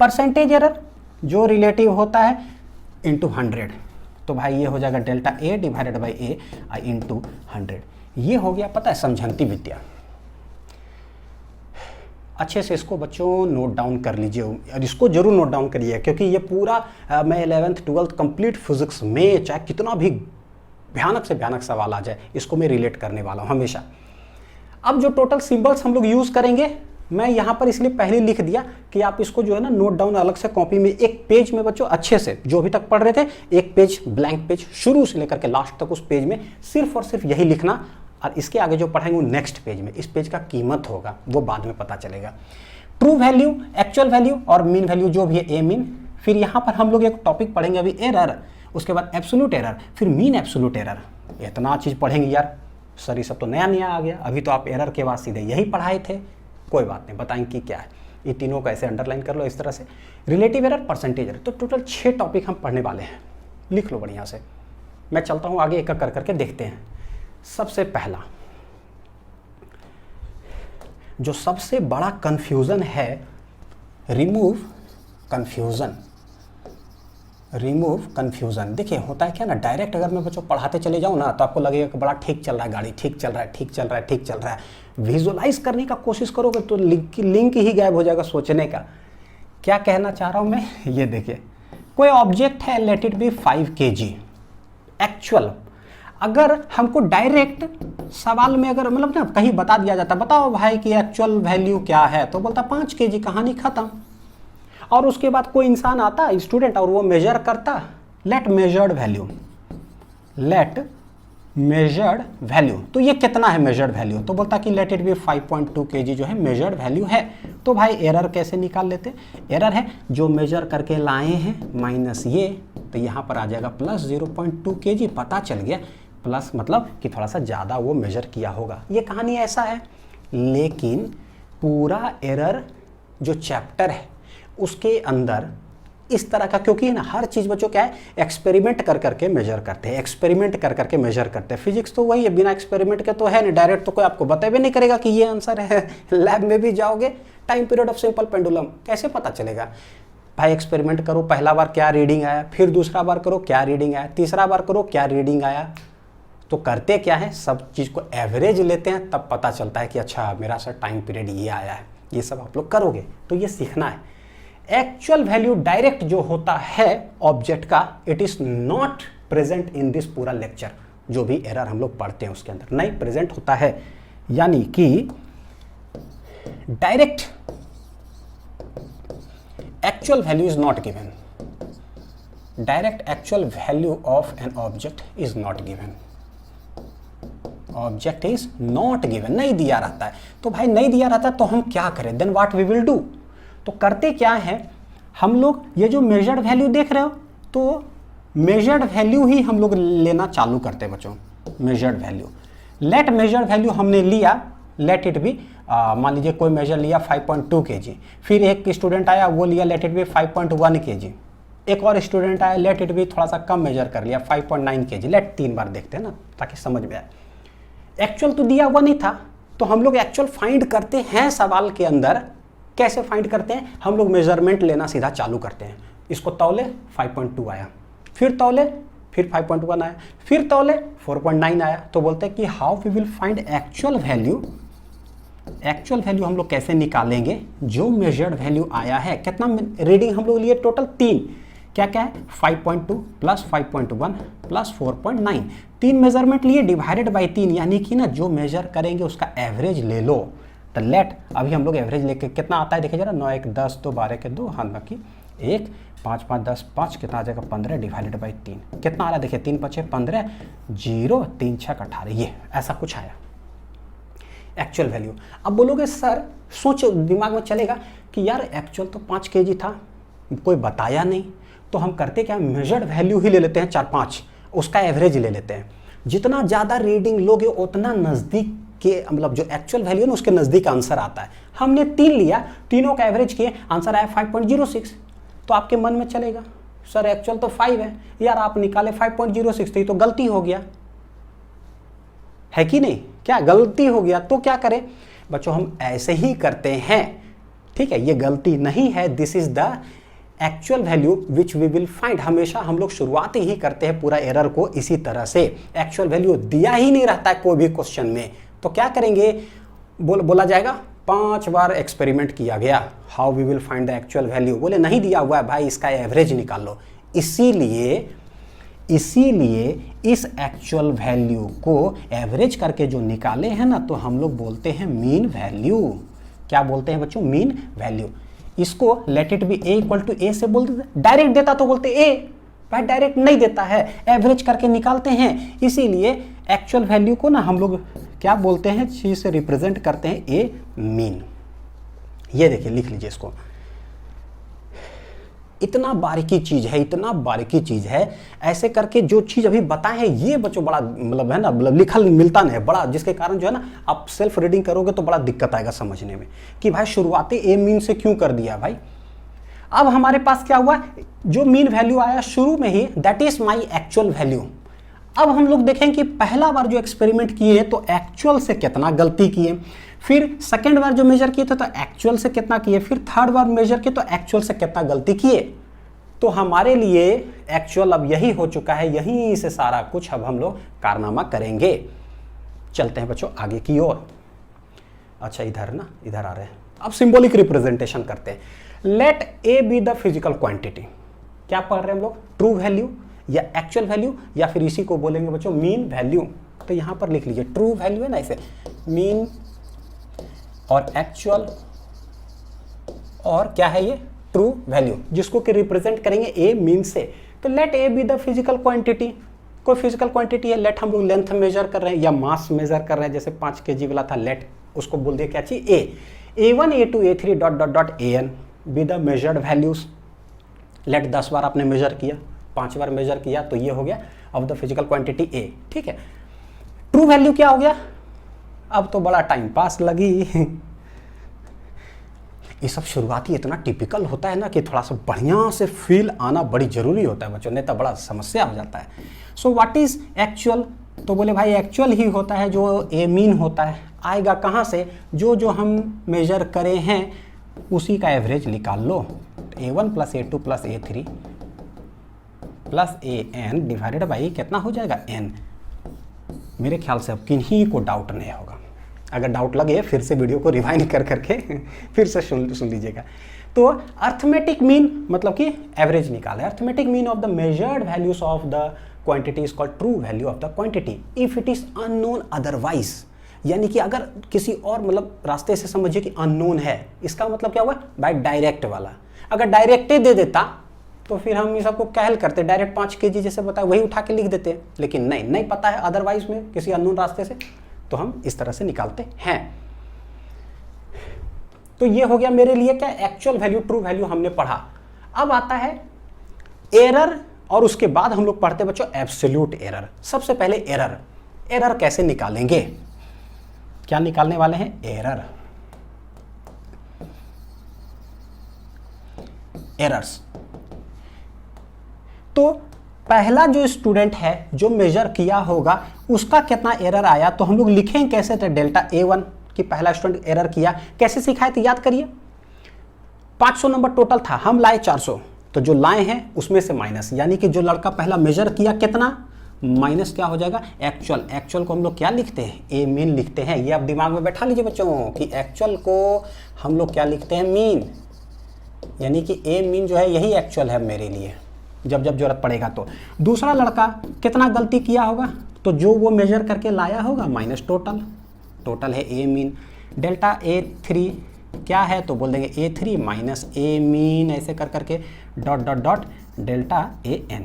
Percentage error जो रिलेटिव होता है इंटू 100, तो भाई ये हो जाएगा delta A divided by A into 100। ये हो गया पता है समझंती विद्या। अच्छे से इसको बच्चों नोट डाउन कर लीजिए, और इसको जरूर नोट डाउन करिए, क्योंकि ये पूरा मैं 11th 12th कंप्लीट फिजिक्स में चाहे कितना भी भयानक से भयानक सवाल आ जाए, इसको मैं रिलेट करने वाला हूँ हमेशा। अब जो टोटल सिंबल्स हम लोग यूज़ करेंगे, मैं यहाँ पर इसलिए पहले लिख दिया कि आप इसको जो है ना नोट डाउन अलग से कॉपी में, एक पेज में बच्चों अच्छे से जो अभी तक पढ़ रहे थे, एक पेज ब्लैंक पेज शुरू से लेकर के लास्ट तक उस पेज में सिर्फ और सिर्फ यही लिखना, और इसके आगे जो पढ़ेंगे वो नेक्स्ट पेज में। इस पेज का कीमत होगा वो बाद में पता चलेगा। ट्रू वैल्यू, एक्चुअल वैल्यू और मीन वैल्यू जो भी है ए मीन। फिर यहाँ पर हम लोग एक टॉपिक पढ़ेंगे अभी एरर, उसके बाद एब्सोल्यूट एरर, फिर मीन एब्सोल्यूट एरर। इतना चीज़ पढ़ेंगे यार सर, ये सब तो नया नया आ गया। अभी तो आप एरर के बाद सीधे यही पढ़ाए थे, कोई बात नहीं, बताएंगे कि क्या है। ये तीनों को ऐसे अंडरलाइन कर लो इस तरह से, रिलेटिव एरर, परसेंटेज एरर। तो टोटल 6 टॉपिक हम पढ़ने वाले हैं, लिख लो बढ़िया से। मैं चलता हूँ आगे, एक एक कर करके देखते हैं। सबसे पहला जो सबसे बड़ा कंफ्यूजन है, रिमूव कंफ्यूजन। Remove confusion. देखिए होता है क्या ना, डायरेक्ट अगर मैं बच्चों पढ़ाते चले जाऊँ ना तो आपको लगेगा कि बड़ा ठीक चल रहा है गाड़ी, ठीक चल रहा है, ठीक चल रहा है, ठीक चल रहा है। विजुअलाइज करने का कोशिश करोगे तो लिंक ही गायब हो जाएगा सोचने का। क्या कहना चाह रहा हूँ मैं, ये देखिए कोई ऑब्जेक्ट है, late it B 5 kg actual. अगर हमको डायरेक्ट सवाल में अगर मतलब ना कहीं बता दिया जाता, बताओ भाई कि एक्चुअल वैल्यू क्या है, तो बोलता 5 kg, कहानी खत्म। और उसके बाद कोई इंसान आता स्टूडेंट और वो मेजर करता, let measured value, let measured value, तो ये कितना है मेजर्ड वैल्यू, तो बोलता कि लेट इट बी 5.2 kg जो है मेजर्ड वैल्यू है। तो भाई एरर कैसे निकाल लेते, एरर है जो मेजर करके लाए हैं माइनस ये, तो यहाँ पर आ जाएगा प्लस 0.2 kg, पता चल गया। प्लस मतलब कि थोड़ा सा ज़्यादा वो मेजर किया होगा, ये कहानी ऐसा है। लेकिन पूरा एरर जो चैप्टर है उसके अंदर इस तरह का, क्योंकि ना हर चीज़ बच्चों क्या है, एक्सपेरिमेंट कर करके मेजर करते हैं, एक्सपेरिमेंट कर करके मेजर करते हैं। फिजिक्स तो वही है, बिना एक्सपेरिमेंट के तो है नहीं, डायरेक्ट तो कोई आपको बता भी नहीं करेगा कि ये आंसर है। लैब में भी जाओगे, time period of simple pendulum, कैसे पता चलेगा भाई। एक्सपेरिमेंट करो, पहला बार क्या रीडिंग आया, फिर दूसरा बार करो क्या रीडिंग आया, तीसरा बार करो क्या रीडिंग आया। तो करते क्या है, सब चीज़ को एवरेज लेते हैं, तब पता चलता है कि अच्छा मेरा सर टाइम पीरियड ये आया है। ये सब आप लोग करोगे तो ये सीखना है। एक्चुअल वैल्यू डायरेक्ट जो होता है ऑब्जेक्ट का, it is not present in this पूरा लेक्चर। जो भी एरर हम लोग पढ़ते हैं उसके अंदर नहीं प्रेजेंट होता है, यानी कि direct actual value is not given. Direct actual value of an object is not given. Object is not given, नहीं दिया रहता है। तो भाई नहीं दिया रहता तो हम क्या करें, then what we will do. तो करते क्या है हम लोग, ये जो मेजर्ड वैल्यू देख रहे हो, तो मेजर्ड वैल्यू ही हम लोग लेना चालू करते हैं बच्चों। Measured value, let measured value हमने लिया, लेट इट बी मान लीजिए कोई मेजर लिया 5.2 kg, फिर एक स्टूडेंट आया वो लिया लेट इट बी 5.1 kg, एक और स्टूडेंट आया लेट इट बी थोड़ा सा कम मेजर कर लिया 5.9 kg। लेट 3 बार देखते हैं ना ताकि समझ में आए। एक्चुअल तो दिया हुआ नहीं था, तो हम लोग एक्चुअल फाइंड करते हैं सवाल के अंदर। कैसे फाइंड करते हैं, हम लोग मेजरमेंट लेना सीधा चालू करते हैं। इसको तौले 5.2 आया, फिर तौले फिर 5.1 आया, फिर तौले 4.9 आया। तो बोलते हैं कि how we will find actual value. Actual value हम लोग कैसे निकालेंगे, जो मेजर्ड वैल्यू आया है। कितना रीडिंग हम लोग लिए टोटल 3, क्या क्या है 5.2 प्लस 5.1 प्लस 4.9, 3 मेजरमेंट लिए डिवाइडेड बाई 3, यानी कि ना जो मेजर करेंगे उसका एवरेज ले लो। तो लेट अभी हम लोग एवरेज लेके कितना आता है देखिए जरा, 9 1 10 2 12 के 2 हाथ बाकी 1 5 5 10 5 कितना आ जाएगा 15 डिवाइडेड बाई 3, कितना आ रहा है देखिए 3 5 15 0 3 6 18, ये ऐसा कुछ आया एक्चुअल वैल्यू। अब बोलोगे सर, सोच दिमाग में चलेगा कि यार एक्चुअल तो 5 kg था, कोई बताया नहीं, तो हम करते क्या, मेजर्ड वैल्यू ही ले लेते हैं 4 5, उसका एवरेज ले लेते हैं। जितना ज़्यादा रीडिंग लोगे उतना नज़दीक के, मतलब जो एक्चुअल वैल्यू है ना उसके नज़दीक आंसर आता है। हमने 3 लिया, तीनों का एवरेज किए, आंसर आया 5.06। तो आपके मन में चलेगा सर एक्चुअल तो 5 है, यार आप निकाले 5.06, तो ये तो गलती हो गया है कि नहीं, क्या गलती हो गया। तो क्या करें बच्चों, हम ऐसे ही करते हैं, ठीक है, ये गलती नहीं है, this is the actual value which we will find. हमेशा हम लोग शुरुआत ही करते हैं पूरा एरर को इसी तरह से। एक्चुअल वैल्यू दिया ही नहीं रहता है कोई भी क्वेश्चन में, तो क्या करेंगे, बोला जाएगा 5 बार एक्सपेरिमेंट किया गया, how we will find the actual value. बोले नहीं दिया हुआ है भाई, इसका एवरेज निकाल लो। इसीलिए इस एक्चुअल वैल्यू को एवरेज करके जो निकाले हैं ना, तो हम लोग बोलते हैं मीन वैल्यू। क्या बोलते हैं बच्चों, मीन वैल्यू। इसको let it be A equal to A से बोल देते, डायरेक्ट देता तो बोलते ए, भाई डायरेक्ट नहीं देता है, एवरेज करके निकालते हैं। इसीलिए एक्चुअल वैल्यू को ना हम लोग क्या बोलते हैं, चीज से रिप्रेजेंट करते हैं ए मीन। ये देखिए लिख लीजिए इसको, इतना बारीकी चीज है, इतना बारीकी चीज है। ऐसे करके जो चीज अभी बताए हैं ये बच्चों बड़ा मतलब है ना, मतलब लिखल मिलता नहीं है बड़ा, जिसके कारण जो है ना आप सेल्फ रीडिंग करोगे तो बड़ा दिक्कत आएगा समझने में कि भाई शुरुआती ए मीन से क्यों कर दिया भाई। अब हमारे पास क्या हुआ, जो मीन वैल्यू आया शुरू में ही, that is my actual value. अब हम लोग देखें कि पहला बार जो एक्सपेरिमेंट किए तो एक्चुअल से कितना गलती किए, फिर सेकेंड बार जो मेजर किए थे तो एक्चुअल से कितना किए, फिर थर्ड बार मेजर किए तो एक्चुअल से कितना गलती किए। तो हमारे लिए एक्चुअल अब यही हो चुका है, यहीं से सारा कुछ अब हम लोग कारनामा करेंगे। चलते हैं बच्चों आगे की ओर। अच्छा इधर ना, इधर आ रहे हैं। अब सिंबॉलिक रिप्रेजेंटेशन करते हैं। Let A be the physical quantity. क्या पढ़ रहे हैं हम लोग, ट्रू वैल्यू या एक्चुअल वैल्यू, या फिर इसी को बोलेंगे बच्चों मीन वैल्यू। तो यहां पर लिख लीजिए ट्रू वैल्यू है ना, ऐसे मीन और एक्चुअल, और क्या है ये ट्रू वैल्यू, जिसको कि रिप्रेजेंट करेंगे ए मीन से। तो let A be the physical quantity, कोई फिजिकल क्वांटिटी है, लेट हम लोग लेंथ मेजर कर रहे हैं या मास मेजर कर रहे हैं, जैसे 5 kg वाला था, लेट उसको बोल दिया क्या चाहिए A, A1 A2 A3 dot dot dot AN be the measured values. Let 10 बार आपने मेजर किया, 5 बार मेजर किया, तो ये हो गया ऑफ द फिजिकल क्वांटिटी ए, ठीक है। ट्रू वैल्यू क्या हो गया, अब तो बड़ा टाइम पास लगी। ये सब शुरुआती इतना टिपिकल होता है ना कि थोड़ा सा बढ़िया से फील आना बड़ी जरूरी होता है बच्चों, नहीं तो बड़ा समस्या हो जाता है। सो व्हाट इज एक्चुअल, तो बोले भाई एक्चुअल ही होता है जो ए मीन होता है। आएगा कहाँ से, जो जो हम मेजर करे हैं उसी का एवरेज निकाल लो। A1 plus A2 plus A3 plus AN divided by कितना हो जाएगा n। मेरे ख्याल से अब किन्हीं को डाउट नहीं होगा, अगर डाउट लगे फिर से वीडियो को रिवाइंड कर करके फिर से सुन लीजिएगा। तो अर्थमेटिक मीन मतलब कि एवरेज निकाले। Arithmetic mean of the measured values of the quantity is called true value of the quantity if it is unknown otherwise. यानी कि अगर किसी और मतलब रास्ते से समझिए कि अननोन है, इसका मतलब क्या हुआ बाय डायरेक्ट वाला। अगर डायरेक्ट ही दे देता तो फिर हम इस सबको कहल करते, डायरेक्ट 5 kg जैसे बताया वही उठा के लिख देते, लेकिन नहीं पता है अदरवाइज में किसी अननोन रास्ते से, तो हम इस तरह से निकालते हैं। तो ये हो गया मेरे लिए क्या, एक्चुअल वैल्यू ट्रू वैल्यू हमने पढ़ा। अब आता है एरर, और उसके बाद हम लोग पढ़ते बच्चों एब्सोल्यूट एरर। सबसे पहले एरर कैसे निकालेंगे, क्या निकालने वाले हैं, एरर्स। तो पहला जो स्टूडेंट है जो मेजर किया होगा उसका कितना एरर आया, तो हम लोग लिखेंगे कैसे, तो डेल्टा A1 कि पहला स्टूडेंट एरर किया, कैसे सिखाए थे याद करिए। 500 नंबर टोटल था, हम लाए 400, तो जो लाए हैं उसमें से माइनस, यानी कि जो लड़का पहला मेजर किया कितना, माइनस क्या हो जाएगा एक्चुअल। एक्चुअल को हम लोग क्या लिखते हैं, ए मीन लिखते हैं। ये आप दिमाग में बैठा लीजिए बच्चों कि एक्चुअल को हम लोग क्या लिखते हैं, मीन, यानी कि ए मीन जो है यही एक्चुअल है मेरे लिए, जब जब जरूरत पड़ेगा। तो दूसरा लड़का कितना गलती किया होगा, तो जो वो मेजर करके लाया होगा माइनस टोटल, टोटल है ए मीन। डेल्टा A3 क्या है, तो बोल देंगे A3 माइनस ए मीन, ऐसे कर करके dot dot dot delta AN।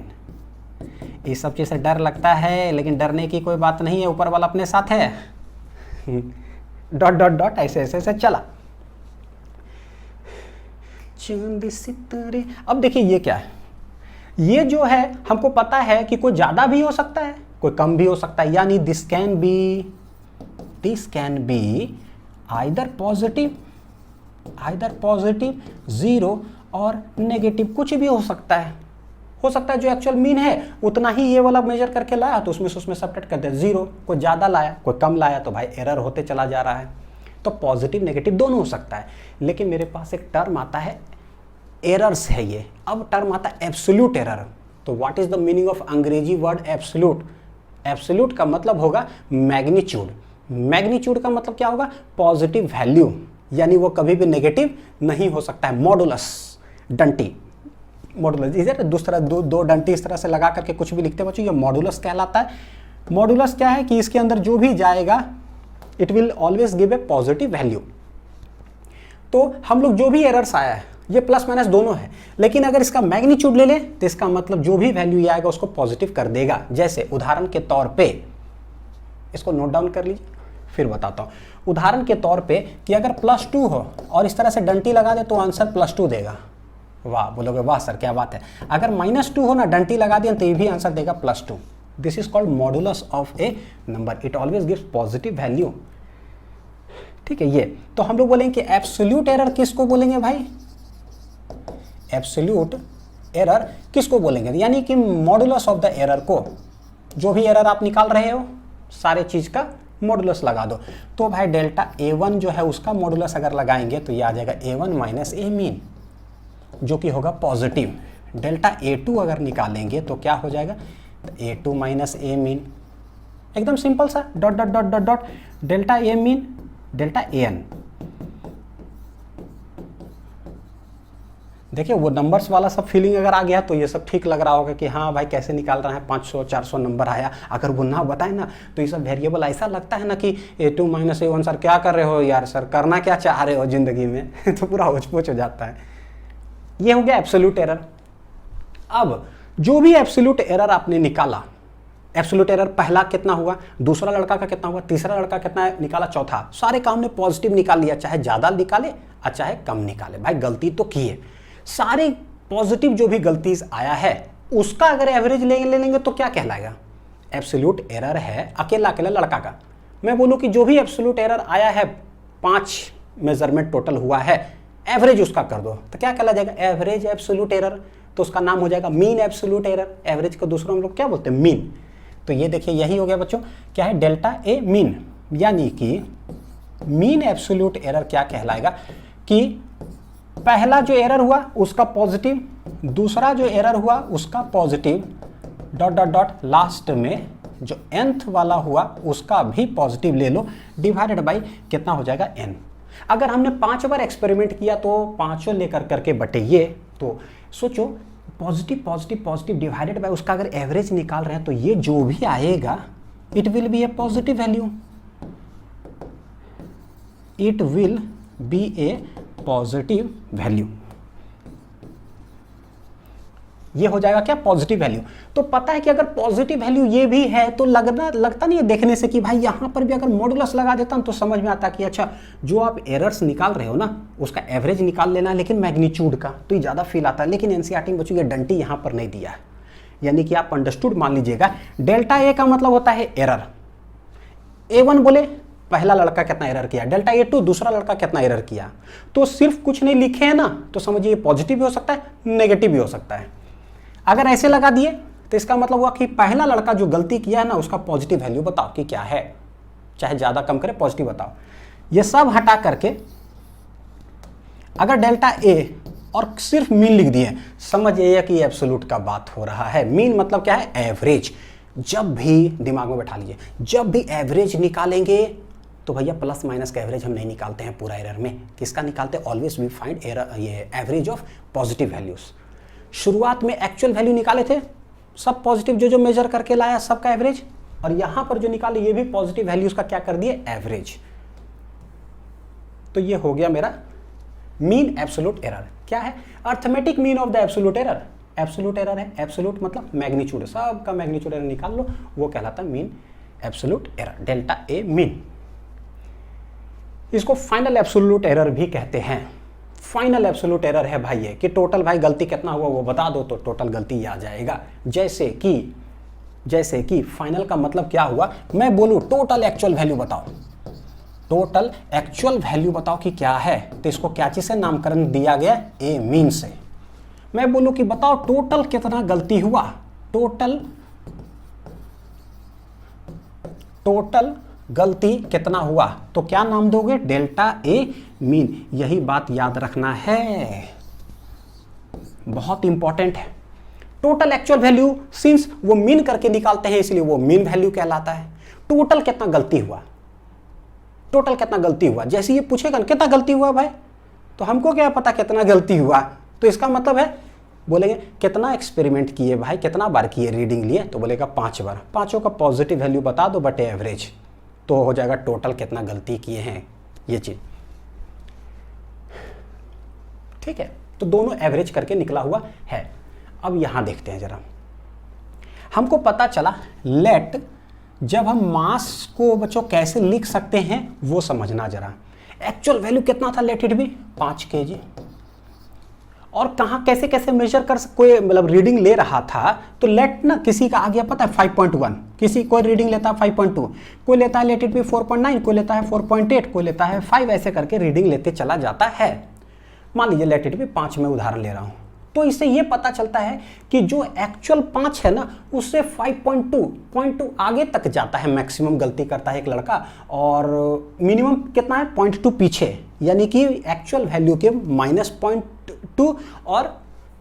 ये सब चीज़ से डर लगता है, लेकिन डरने की कोई बात नहीं है, ऊपर वाला अपने साथ है। डॉट डॉट डॉट ऐसे ऐसे ऐसे चला। चांद सितारे। अब देखिए ये क्या है, ये जो है हमको पता है कि कोई ज़्यादा भी हो सकता है, कोई कम भी हो सकता है, यानी this can be either positive 0 और नेगेटिव, कुछ भी हो सकता है। जो एक्चुअल मीन है उतना ही ये वाला मेजर करके लाया तो उसमें सब्ट्रैक्ट कर दे 0, कोई ज़्यादा लाया कोई कम लाया तो भाई एरर होते चला जा रहा है। तो पॉजिटिव नेगेटिव दोनों हो सकता है। लेकिन मेरे पास एक टर्म आता है, एरर्स है ये। अब टर्म आता है एब्सोल्यूट एरर। तो what is the meaning of अंग्रेजी वर्ड एब्सोल्यूट? एब्सोल्यूट का मतलब होगा मैग्नीट्यूड। मैग्नीट्यूड का मतलब क्या होगा, पॉजिटिव वैल्यू, यानी वो कभी भी नेगेटिव नहीं हो सकता है। मॉडुलस, डंटी, मॉडुलस इधर दूसरा दो डंटी इस तरह से लगा करके कुछ भी लिखते हैं बच्चों, ये मॉडुलस कहलाता है। मॉडुलस क्या है कि इसके अंदर जो भी जाएगा it will always give a positive value. तो हम लोग जो भी एरर्स आया है ये प्लस माइनस दोनों है, लेकिन अगर इसका मैग्नीट्यूड ले ले तो इसका मतलब जो भी वैल्यू आएगा उसको पॉजिटिव कर देगा। जैसे उदाहरण के तौर पे, इसको नोट डाउन कर लीजिए फिर बताता हूँ। उदाहरण के तौर पे कि अगर +2 हो और इस तरह से डंटी लगा दे तो आंसर +2 देगा। वाह, बोलोगे वाह सर क्या बात है। अगर -2 हो ना, डंटी लगा दिया तो ये भी आंसर देगा +2। This is called modulus of A number, it always gives positive value. ठीक है, ये तो हम लोग बोलेंगे कि एब्सोल्यूट एरर किसको बोलेंगे भाई, एब्सोल्यूट एरर किसको बोलेंगे, यानी कि मॉडुलस ऑफ द एरर को, जो भी एरर आप निकाल रहे हो सारे चीज का मॉडुलस लगा दो। तो भाई डेल्टा A1 जो है उसका मॉडुलस अगर लगाएंगे तो ये आ जाएगा A1 माइनस ए मीन, जो कि होगा पॉजिटिव। डेल्टा A2 अगर निकालेंगे तो क्या हो जाएगा, तो A2 माइनस ए मीन, एकदम सिंपल सा, dot dot dot dot dot delta A mean delta AN। देखिए वो नंबर्स वाला सब फीलिंग अगर आ गया तो ये सब ठीक लग रहा होगा कि हाँ भाई कैसे निकाल रहा है, 500-400 नंबर आया। अगर वो ना बताए ना तो ये सब वेरिएबल ऐसा लगता है ना कि A2 माइनस A1 सर क्या कर रहे हो यार, सर करना क्या चाह रहे हो ज़िंदगी में तो पूरा होच-पोच हो जाता है। ये हो गया एब्सोल्यूट एरर। अब जो भी एब्सोल्यूट एरर आपने निकाला, एब्सोल्यूट एरर पहला कितना हुआ, दूसरा लड़का का कितना हुआ, तीसरा लड़का कितना निकाला, चौथा, सारे काम ने पॉजिटिव निकाल लिया, चाहे ज़्यादा निकाले और चाहे कम निकाले। भाई गलती तो की है, सारे पॉजिटिव जो भी गलती आया है उसका अगर एवरेज ले लेंगे तो क्या कहलाएगा, एब्सोल्यूट एरर है अकेला अकेला लड़का का। मैं बोलूँ कि जो भी एब्सोल्यूट एरर आया है, 5 मेजरमेंट टोटल हुआ है, एवरेज उसका कर दो तो क्या कहला जाएगा, एवरेज एब्सोल्यूट एरर। तो उसका नाम हो जाएगा मीन एब्सोल्यूट एरर। एवरेज को दूसरा हम लोग क्या बोलते हैं, मीन। तो ये देखिए यही हो गया बच्चों, क्या है, डेल्टा ए मीन, यानी कि मीन एब्सोल्यूट एरर क्या कहलाएगा कि पहला जो एरर हुआ उसका पॉजिटिव, दूसरा जो एरर हुआ उसका positive, dot dot dot last में जो nth वाला हुआ उसका भी पॉजिटिव ले लो, डिवाइडेड बाई कितना हो जाएगा n। अगर हमने 5 बार एक्सपेरिमेंट किया तो पांचों लेकर करके बटेइए, तो सोचो positive positive positive divided by उसका अगर एवरेज निकाल रहे हैं तो ये जो भी आएगा it will be A positive value, it will be A positive value. ये हो जाएगा क्या, पॉजिटिव वैल्यू। तो पता है कि अगर पॉजिटिव वैल्यू ये भी है तो लगता नहीं है देखने से कि भाई यहां पर भी अगर मॉडुलस लगा देता हूं तो समझ में आता कि अच्छा जो आप एरर्स निकाल रहे हो ना उसका एवरेज निकाल लेना, लेकिन मैग्नीट्यूड का तो ये ज़्यादा फील आता है। लेकिन एनसीईआरटी में बच्चों ये डंटी यहां पर नहीं दिया है, यानी कि आप अंडरस्टूड मान लीजिएगा। डेल्टा ए का मतलब होता है एरर। A1 बोले पहला लड़का कितना एरर किया, डेल्टा A2 दूसरा लड़का कितना एरर किया। तो सिर्फ कुछ नहीं लिखे हैं ना तो समझिए पॉजिटिव भी हो सकता है नेगेटिव भी हो सकता है। अगर ऐसे लगा दिए तो इसका मतलब हुआ कि पहला लड़का जो गलती किया है ना उसका पॉजिटिव वैल्यू बताओ कि क्या है, चाहे ज़्यादा कम करे पॉजिटिव बताओ। ये सब हटा करके अगर डेल्टा ए और सिर्फ मीन लिख दिए, समझ जाइए कि एब्सोल्यूट का बात हो रहा है। मीन मतलब क्या है? एवरेज। जब भी दिमाग में बैठा लीजिए, जब भी एवरेज निकालेंगे तो भैया प्लस माइनस का एवरेज हम नहीं निकालते हैं पूरा एरर में। किसका निकालते हैं? ऑलवेज वी फाइंड एरर, ये एवरेज ऑफ पॉजिटिव वैल्यूज। शुरुआत में एक्चुअल वैल्यू निकाले थे, सब पॉजिटिव जो जो मेजर करके लाया सबका एवरेज, और यहां पर जो निकाले ये भी पॉजिटिव वैल्यूज का क्या कर दिए? एवरेज। तो ये हो गया मेरा मीन एब्सोल्यूट एरर। क्या है? Arithmetic mean of the absolute error. Absolute error है, एब्सोल्यूट मतलब मैग्नीट्यूड, सबका मैग्नीट्यूड एरर निकाल लो, वो कहलाता है mean absolute error, delta A mean. इसको फाइनल एब्सोल्यूट एरर भी कहते हैं। फाइनल एब्सोल्यूट एरर है भाई ये कि टोटल भाई गलती कितना हुआ वो बता दो तो टोटल गलती आ जाएगा। जैसे कि फाइनल का मतलब क्या हुआ? मैं बोलूं टोटल एक्चुअल वैल्यू बताओ, टोटल एक्चुअल वैल्यू बताओ कि क्या है, तो इसको क्या चीज से नामकरण दिया गया? ए मीन से। मैं बोलूं कि बताओ टोटल कितना गलती हुआ, टोटल गलती कितना हुआ, तो क्या नाम दोगे? Delta A mean. यही बात याद रखना है, बहुत इंपॉर्टेंट है। टोटल एक्चुअल वैल्यू सिंस वो मीन करके निकालते हैं इसलिए वो मीन वैल्यू कहलाता है। टोटल कितना गलती हुआ, टोटल कितना गलती हुआ, जैसे ये पूछेगा कितना गलती हुआ भाई, तो हमको क्या पता कितना गलती हुआ, तो इसका मतलब है बोलेंगे कितना एक्सपेरिमेंट किए भाई, कितना बार किए रीडिंग लिए, तो बोलेगा 5 बार। पांचों का पॉजिटिव वैल्यू बता दो बटे एवरेज, तो हो जाएगा टोटल कितना गलती किए हैं ये चीज। ठीक है, तो दोनों एवरेज करके निकला हुआ है। अब यहां देखते हैं जरा, हमको पता चला लेट, जब हम मास को बच्चों कैसे लिख सकते हैं वो समझना जरा। एक्चुअल वैल्यू कितना था? Late it B 5 kg। और कहां कैसे कैसे मेजर कर, कोई मतलब रीडिंग ले रहा था तो लेट ना किसी का आ गया पता है 5.1, किसी कोई रीडिंग लेता है 5.2, कोई लेता है लेट इट बी 4.9, कोई लेता है 4.8, कोई लेता है 5, ऐसे करके रीडिंग लेते चला जाता है। मान लीजिए लेट इट बी 5 में उदाहरण ले रहा हूं, तो इससे ये पता चलता है कि जो एक्चुअल 5 है ना उससे 5.2 आगे तक जाता है, मैक्सिमम गलती करता है एक लड़का, और मिनिमम कितना है? 0.2 पीछे, यानी कि एक्चुअल वैल्यू के -0.2 और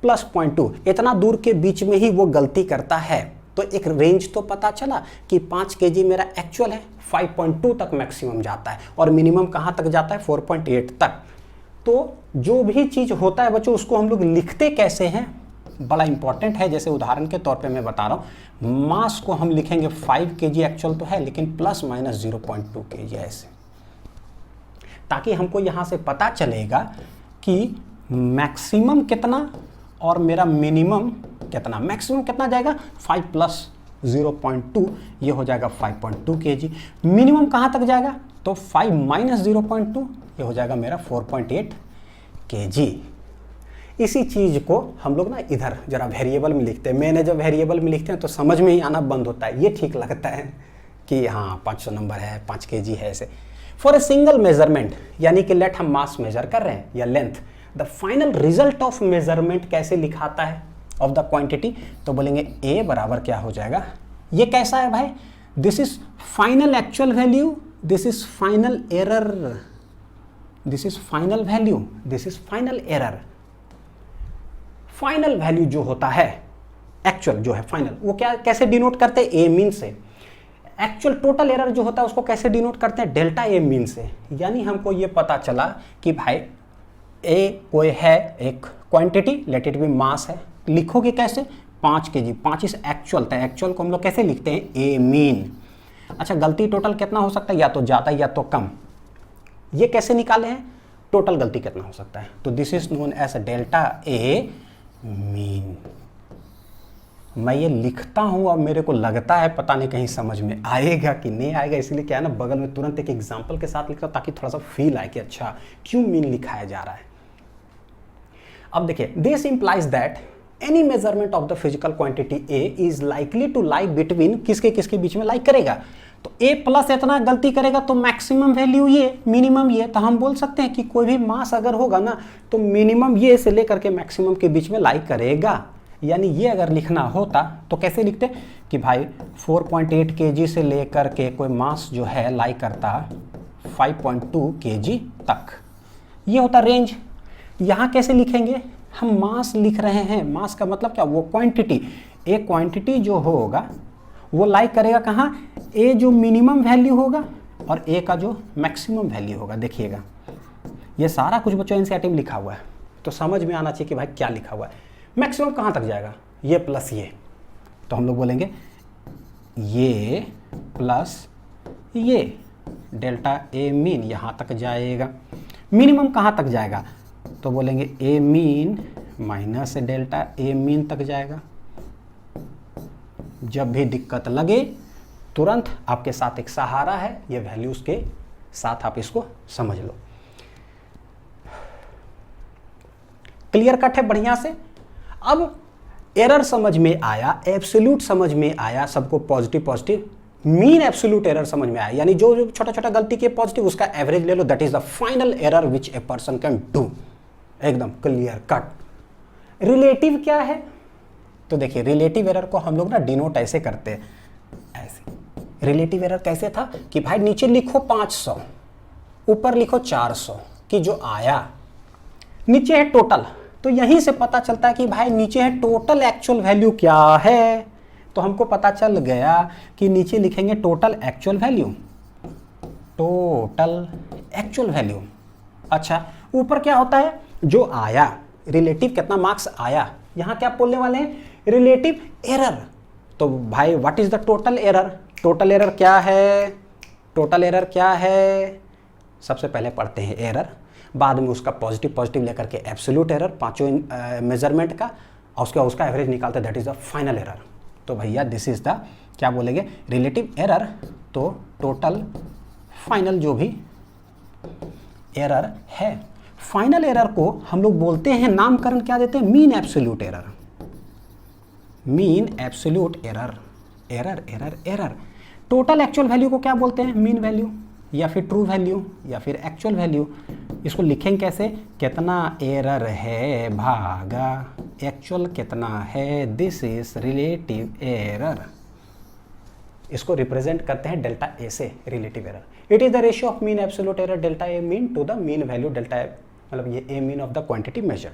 +0.2 इतना दूर के बीच में ही वो गलती करता है। तो एक रेंज तो पता चला कि 5 kg मेरा एक्चुअल है, 5.2 तक मैक्सिमम जाता है, और मिनिमम कहाँ तक जाता है? 4.8 तक। तो जो भी चीज होता है बच्चों उसको हम लोग लिखते कैसे हैं बड़ा इंपॉर्टेंट है। जैसे उदाहरण के तौर पे मैं बता रहा हूं, मास को हम लिखेंगे 5 kg एक्चुअल तो है, लेकिन ±0.2 kg ऐसे, ताकि हमको यहां से पता चलेगा कि मैक्सिमम कितना और मेरा मिनिमम कितना। मैक्सिमम कितना जाएगा? 5 + 0.2, ये हो जाएगा 5.2 kg। मिनिमम कहाँ तक जाएगा? तो 5 - 0.2, ये हो जाएगा मेरा 4.8 kg। इसी चीज को हम लोग ना इधर जरा वेरिएबल में लिखते हैं। मैंने जब वेरिएबल में लिखते हैं तो समझ में ही आना बंद होता है, ये ठीक लगता है कि हाँ 500 नंबर है, 5 kg है ऐसे। फॉर ए सिंगल मेजरमेंट, यानी कि लेट हम मास मेजर कर रहे हैं या length, the final result of measurement कैसे लिखाता है ऑफ द क्वांटिटी, तो बोलेंगे ए बराबर क्या हो जाएगा? ये कैसा है भाई? This is final actual value, this is final error, this is final value, this is final error. Final value जो होता है, एक्चुअल जो है फाइनल, वो क्या कैसे डिनोट करते हैं? ए मीन से। एक्चुअल टोटल एरर जो होता है उसको कैसे डिनोट करते हैं? डेल्टा ए मीन से। यानी हमको ये पता चला कि भाई ए कोई है एक क्वांटिटी, लेट इट बी मास है, लिखोगे कैसे? 5 kg, 5 इज एक्चुअल, तो एक्चुअल को हम लोग कैसे लिखते हैं? ए मीन। अच्छा, गलती टोटल कितना हो सकता है? या तो ज़्यादा या तो कम। ये कैसे निकाले हैं? टोटल गलती कितना हो सकता है? तो this is known as delta A mean. मैं ये लिखता हूं और मेरे को लगता है पता नहीं कहीं समझ में आएगा कि नहीं आएगा, इसलिए क्या है ना बगल में तुरंत एक एग्जांपल के साथ लिखता हूं ताकि थोड़ा सा फील आए कि अच्छा क्यों मीन लिखाया जा रहा है। अब देखिए, this implies that any measurement of the physical quantity A is likely to lie between, किसके किसके बीच में लाइक करेगा? तो ए प्लस इतना गलती करेगा तो मैक्सिमम वैल्यू ये, मिनिमम ये, तो हम बोल सकते हैं कि कोई भी मास अगर होगा ना तो मिनिमम ये से लेकर के मैक्सिमम के बीच में लाइक करेगा। यानी ये अगर लिखना होता तो कैसे लिखते कि भाई 4.8 kg से लेकर के कोई मास जो है लाइक करता 5.2 kg तक, ये होता रेंज। यहाँ कैसे लिखेंगे? हम मास लिख रहे हैं। मास का मतलब क्या, वो क्वांटिटी। एक क्वांटिटी जो होगा वो लाइक करेगा कहाँ, ए जो मिनिमम वैल्यू होगा और ए का जो मैक्सिमम वैल्यू होगा। देखिएगा ये सारा कुछ बच्चों एनसीईआरटी में लिखा हुआ है, तो समझ में आना चाहिए कि भाई क्या लिखा हुआ है। मैक्सिमम कहाँ तक जाएगा, ये प्लस ये, तो हम लोग बोलेंगे ये प्लस ये, डेल्टा ए मीन यहाँ तक जाएगा। मिनिमम कहाँ तक जाएगा, तो बोलेंगे ए mean minus delta A mean तक जाएगा। जब भी दिक्कत लगे तुरंत आपके साथ एक सहारा है, ये वैल्यूज के साथ आप इसको समझ लो। क्लियर कट है बढ़िया से। अब एरर समझ में आया, एब्सोल्यूट समझ में आया, सबको positive positive, mean absolute error समझ में आया, यानी जो छोटा छोटा गलती के पॉजिटिव उसका एवरेज ले लो, that is the final error which a person can do. एकदम क्लियर कट। रिलेटिव क्या है, तो देखिए रिलेटिव एरर को हम लोग ना डिनोट ऐसे करते हैं, ऐसे। रिलेटिव एरर कैसे था कि भाई नीचे लिखो 500, ऊपर लिखो 400 कि जो आया, नीचे है टोटल, तो यहीं से पता चलता है कि भाई नीचे है टोटल एक्चुअल वैल्यू क्या है। तो हमको पता चल गया कि नीचे लिखेंगे total actual value, total actual value. अच्छा, ऊपर क्या होता है, जो आया, रिलेटिव कितना मार्क्स आया, यहां क्या बोलने वाले हैं, रिलेटिव एरर। तो भाई what is the total error, total error क्या है, टोटल एरर क्या है, सबसे पहले पढ़ते हैं एरर, बाद में उसका पॉजिटिव पॉजिटिव लेकर के एब्सोल्यूट एरर पांचों मेजरमेंट का, और उसका एवरेज निकालते, that is the final error. तो भैया दिस इज द क्या बोलेंगे, रिलेटिव एरर, तो टोटल फाइनल जो भी एरर है, फाइनल एरर को हम लोग बोलते हैं, नामकरण क्या देते हैं, mean absolute error, mean absolute error, error error error. Total actual value को क्या बोलते हैं, मीन वैल्यू या फिर ट्रू वैल्यू या फिर एक्चुअल वैल्यू। इसको लिखेंगे कैसे, कितना एरर है भागा एक्चुअल कितना है, दिस इज रिलेटिव एरर। इसको रिप्रेजेंट करते हैं डेल्टा ए से, relative error. It is the ratio of mean absolute error delta A mean to the mean value delta A, मतलब ये A mean of the quantity measure.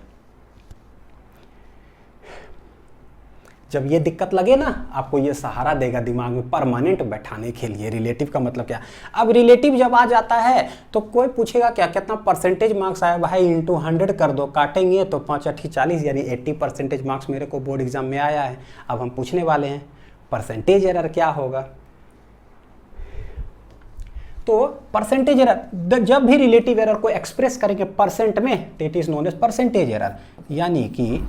जब ये दिक्कत लगे ना, आपको ये सहारा देगा दिमाग में परमानेंट बैठाने के लिए। रिलेटिव का मतलब क्या, अब रिलेटिव जब आ जाता है तो कोई पूछेगा क्या, कितना परसेंटेज मार्क्स आया, भाई इंटू 100 कर दो, काटेंगे तो 5 8 40, यानी 80% मार्क्स मेरे को बोर्ड एग्जाम में आया है। अब हम पूछने वाले हैं परसेंटेज एरर क्या होगा। तो परसेंटेज एरर, जब भी रिलेटिव एरर को एक्सप्रेस करेंगे परसेंट में, it is known as percentage error. यानी कि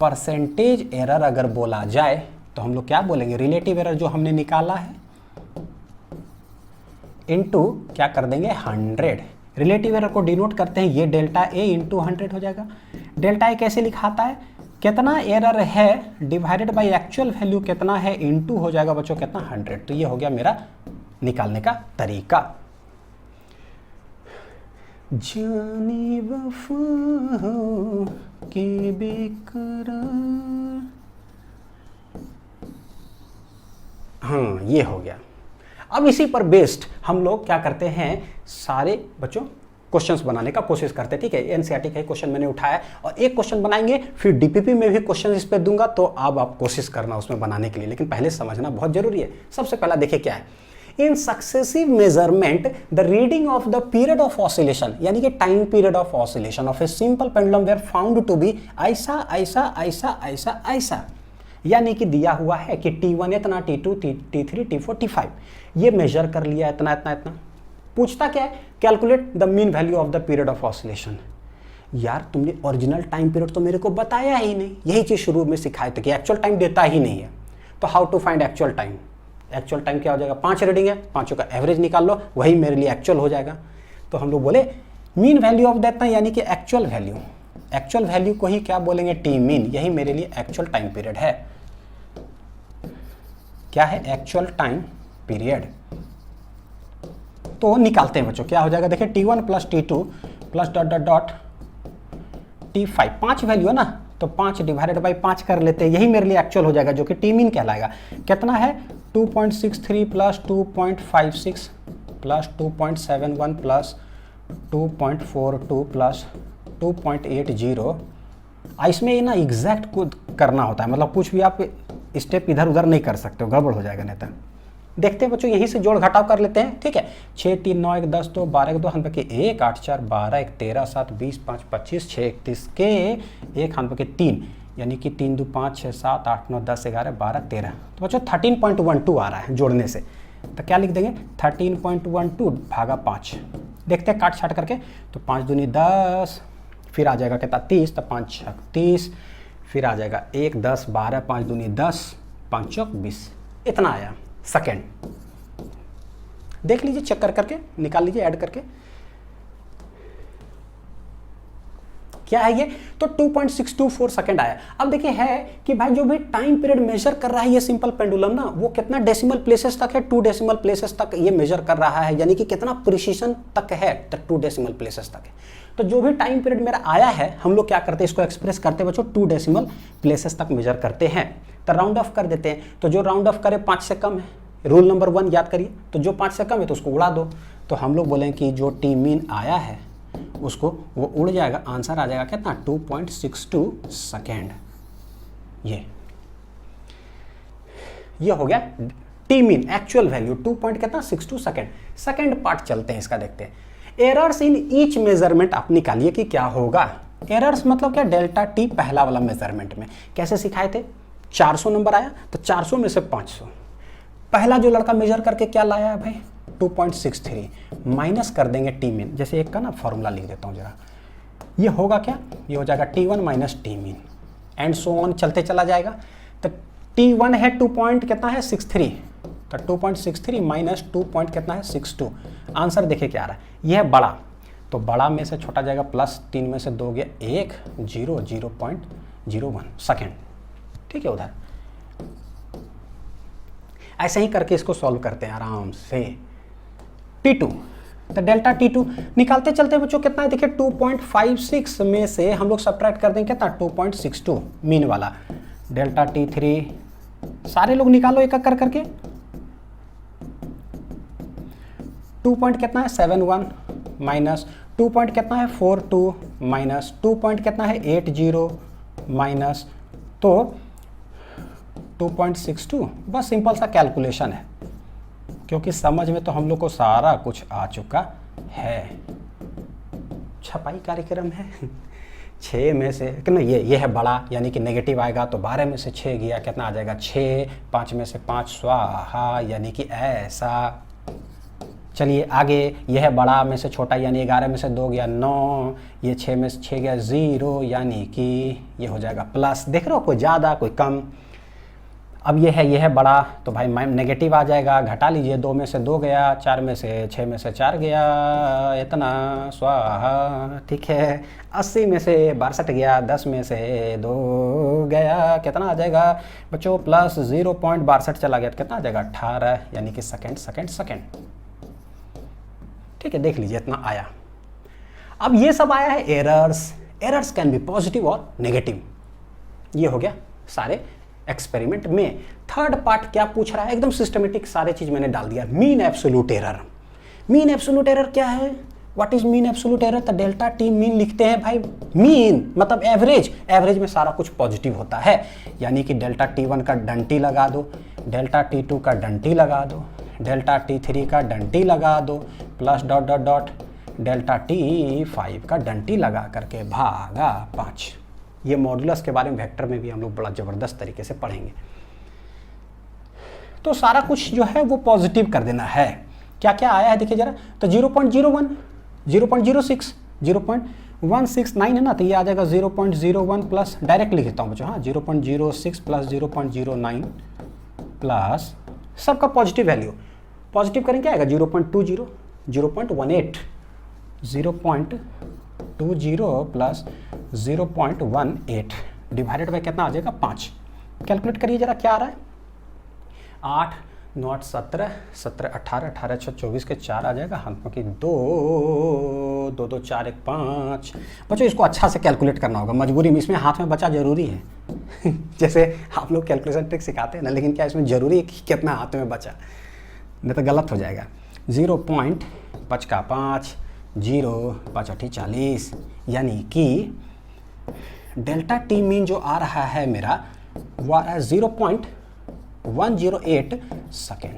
परसेंटेज एरर अगर बोला जाए तो हम लोग क्या बोलेंगे, रिलेटिव एरर जो हमने निकाला है इनटू क्या कर देंगे 100। रिलेटिव एरर को डिनोट करते हैं, ये डेल्टा ए इंटू 100 हो जाएगा। डेल्टा ए कैसे लिखाता है, कितना एरर है डिवाइडेड बाय एक्चुअल वैल्यू कितना है, इंटू हो जाएगा बच्चों कितना 100। तो ये हो गया मेरा निकालने का तरीका। जाने वफा हो के बेकरार, हाँ ये हो गया। अब इसी पर बेस्ड हम लोग क्या करते हैं, सारे बच्चों क्वेश्चंस बनाने का कोशिश करते हैं। ठीक है, एनसीईआरटी का क्वेश्चन मैंने उठाया और एक क्वेश्चन बनाएंगे, फिर डीपीपी में भी क्वेश्चन इस पे दूंगा, तो अब आप कोशिश करना उसमें बनाने के लिए, लेकिन पहले समझना बहुत जरूरी है। सबसे पहला देखिए क्या है, in successive measurement the reading of the period of oscillation, यानी कि time period of oscillation of a simple pendulum were found to be ऐसा ऐसा ऐसा ऐसा ऐसा। यानी कि दिया हुआ है कि T1 इतना, T2, T3, T4, T5, ये मेजर कर लिया इतना इतना इतना। पूछता क्या है, calculate the mean value of the period of oscillation. यार तुमने ओरिजिनल टाइम पीरियड तो मेरे को बताया ही नहीं, यही चीज शुरू में सिखाए थे कि एक्चुअल टाइम देता ही नहीं है। तो how to find actual time, actual time क्या हो जाएगा, 5 रीडिंग है, पांचों का एवरेज निकाल लो, वही मेरे लिए एक्चुअल हो जाएगा। तो हम लोग बोले मीन वैल्यू ऑफ दैट, यानी कि एक्चुअल वैल्यू, एक्चुअल वैल्यू को ही क्या बोलेंगे, टी मीन, यही मेरे लिए एक्चुअल टाइम पीरियड है। क्या है, एक्चुअल टाइम पीरियड। तो निकालते हैं बच्चों, क्या हो जाएगा, देखिए T1 plus T2 plus dot dot dot T5, 5 value है ना, तो 5 डिवाइडेड बाई 5 कर लेते हैं, यही मेरे लिए एक्चुअल हो जाएगा, जो कि टी मीन कहलाएगा। कितना है, 2.63 प्लस 2.56 प्लस 2.71 प्लस 2.42 प्लस 2.80 इसमें ये ना एग्जैक्ट खुद करना होता है, मतलब कुछ भी आप स्टेप इधर उधर नहीं कर सकते हो, गड़बड़ हो जाएगा नहीं तो। देखते हैं बच्चों, यहीं से जोड़ घटाव कर लेते हैं। ठीक है, 6 3 9 1 10 2 12 1 2 हाथ के 1 8 4 12 1 13 7 20 5 25 6 31 के 1 हाथ के 3, यानी कि 3 2 5 6 7 8 9 10 11 12 13। तो बच्चों 13.12 आ रहा है जोड़ने से, तो क्या लिख देंगे 13.12 भागा 5। देखते हैं काट छाट करके, तो 5 दूनी 10, फिर आ जाएगा कितना 30, तो 5 6 30, फिर आ जाएगा 1 10 12 5 दूनी 10 5 चौक 20, इतना आया सेकेंड। देख लीजिए, चेक कर करके निकाल लीजिए, ऐड करके क्या है ये, तो 2.624 सेकंड आया। अब देखिए है कि भाई जो भी टाइम पीरियड मेजर कर रहा है ये सिंपल पेंडुलम ना, वो कितना डेसिमल प्लेसेस तक है, 2 डेसिमल प्लेसेस तक ये मेजर कर रहा है, यानी कि कितना प्रिसीजन तक है, तो 2 डेसिमल प्लेसेस तक है। तो जो भी टाइम पीरियड मेरा आया है, हम लोग क्या करते हैं, इसको एक्सप्रेस करते हैं बच्चों 2 डेसिमल प्लेसेस तक मेजर करते हैं, तो राउंड ऑफ कर देते हैं। तो जो राउंड ऑफ करे 5 से कम है, रूल नंबर 1 याद करिए, तो जो 5 से कम है तो उसको उड़ा दो। तो हम लोग बोलें कि जो टी मीन आया है उसको वो उड़ जाएगा, आंसर आ जाएगा कितना 2.62 सेकेंड। ये हो गया T mean actual value 2.62 second. Second part चलते हैं, इसका देखते हैं। एरर्स इन ईच मेजरमेंट आप निकालिए कि क्या होगा। एरर्स मतलब क्या, डेल्टा टी पहला वाला मेजरमेंट में कैसे सिखाए थे, 400 नंबर आया तो 400 में से 500, पहला जो लड़का मेजर करके क्या लाया है भाई 2.63, माइनस कर देंगे टी मीन। जैसे एक का ना फॉर्मूला लिख देता हूँ जरा, ये होगा क्या, ये हो जाएगा T1 minus T mean, and so on चलते चला जाएगा। तो T1 है 2 पॉइंट कितना है 63, तो 2.63 माइनस 2 पॉइंट कितना है 62। आंसर देखिए क्या आ रहा है, यह है बड़ा, तो बड़ा में से छोटा जाएगा प्लस 3 में से 2 गया 1 0 0.01 सेकेंड। ठीक है, उधर ऐसे ही करके इसको सॉल्व करते हैं आराम से। T2, तो डेल्टा T2 निकालते चलते बच्चों कितना है, देखिए 2.56 में से हम लोग सब्ट्रैक्ट कर देंगे कितना 2.62 मीन वाला। डेल्टा T3 सारे लोग निकालो एक एक कर करके, 2 पॉइंट कितना है 71 माइनस 2 पॉइंट कितना है 42 माइनस 2 पॉइंट कितना है 80 माइनस, तो 2.62। बस सिंपल सा कैलकुलेशन है, क्योंकि समझ में तो हम लोग को सारा कुछ आ चुका है, छपाई कार्यक्रम है। 6 में से कितना, ये है बड़ा, यानी कि नेगेटिव आएगा तो 12 में से 6 गया कितना आ जाएगा 6, 5 में से 5 स्वाहा, यानी कि ऐसा। चलिए आगे, यह है बड़ा में से छोटा, यानी 11 में से 2 गया 9, ये 6 में से 6 गया 0, यानी कि ये हो जाएगा प्लस। देख रहे हो, कोई ज़्यादा कोई कम। अब ये है बड़ा, तो भाई नेगेटिव आ जाएगा, घटा लीजिए, 2 में से 2 गया, 4 में से 6 में से 4 गया, इतना स्वाहा। ठीक है, 80 में से 62 गया, 10 में से 2 गया, कितना आ जाएगा बच्चों प्लस 0.62 चला गया तो कितना आ जाएगा 18, यानी कि सेकेंड। ठीक है, देख लीजिए इतना आया। अब ये सब आया है एरर्स कैन बी पॉजिटिव और नेगेटिव। ये हो गया सारे एक्सपेरिमेंट में। थर्ड पार्ट क्या पूछ रहा है, एकदम सिस्टमेटिक सारे चीज मैंने डाल दिया। Mean absolute error. Mean absolute error क्या है, what is mean absolute error, तो डेल्टा टी मीन लिखते हैं भाई। मीन मतलब एवरेज में सारा कुछ पॉजिटिव होता है, यानी कि डेल्टा T1 का डंटी लगा दो, डेल्टा T2 का डंटी लगा दो, डेल्टा T3 का डंटी लगा दो, plus dot dot dot delta T5 का डंटी लगा करके भागा 5। ये मॉडुलस के बारे में वेक्टर में भी हम लोग बड़ा ज़बरदस्त तरीके से पढ़ेंगे। तो सारा कुछ जो है वो पॉजिटिव कर देना है। क्या क्या आया है देखिए जरा, तो 0.01, 0.06, 0.169 है ना, तो ये आ जाएगा 0.01 प्लस, डायरेक्ट लिख देता हूँ बच्चों, हाँ 0.06 प्लस 0.09 प्लस सबका पॉजिटिव वैल्यू। पॉजिटिव करेंगे क्या आएगा 0.20, 0.18, 0.20 प्लस 0.18 डिवाइडेड बाई कितना आ जाएगा 5। कैलकुलेट करिए जरा क्या आ रहा है, 8 9 17 17 18 18 6 24 के 4 आ जाएगा, हाथों की 2 2 2 4 1 5। बच्चों इसको अच्छा से कैलकुलेट करना होगा, मजबूरी में इसमें हाथ में बचा जरूरी है। जैसे आप लोग कैलकुलेशन ट्रिक सिखाते हैं ना, लेकिन क्या इसमें जरूरी है कि कितना हाथ में बचा, नहीं तो गलत हो जाएगा। 0.5 का 5 0 5 8 40, यानी कि डेल्टा टी मीन जो आ रहा है मेरा वो आ रहा है 0.108 सेकेंड।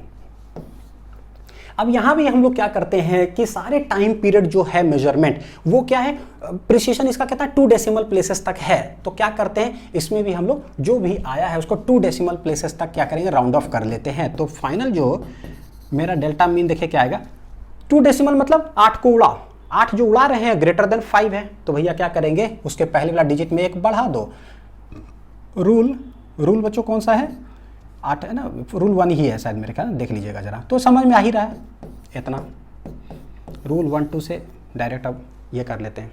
अब यहां भी हम लोग क्या करते हैं कि सारे टाइम पीरियड जो है मेजरमेंट वो क्या है, प्रिसीजन इसका कहता है 2 डेसिमल प्लेसेस तक है। तो क्या करते हैं इसमें भी हम लोग जो भी आया है उसको 2 डेसिमल प्लेसेस तक क्या करेंगे, राउंड ऑफ कर लेते हैं। तो फाइनल जो मेरा डेल्टा मीन देखिए क्या आएगा, 2 डेसिमल मतलब 8 को उड़ा, 8 जो उड़ा रहे हैं ग्रेटर देन 5 है, तो भैया क्या करेंगे उसके पहले वाला डिजिट में 1 बढ़ा दो। रूल बच्चों कौन सा है, 8 है ना, रूल 1 ही है शायद मेरे ख्याल, देख लीजिएगा जरा, तो समझ में आ ही रहा है इतना। रूल 1 2 से डायरेक्ट अब ये कर लेते हैं,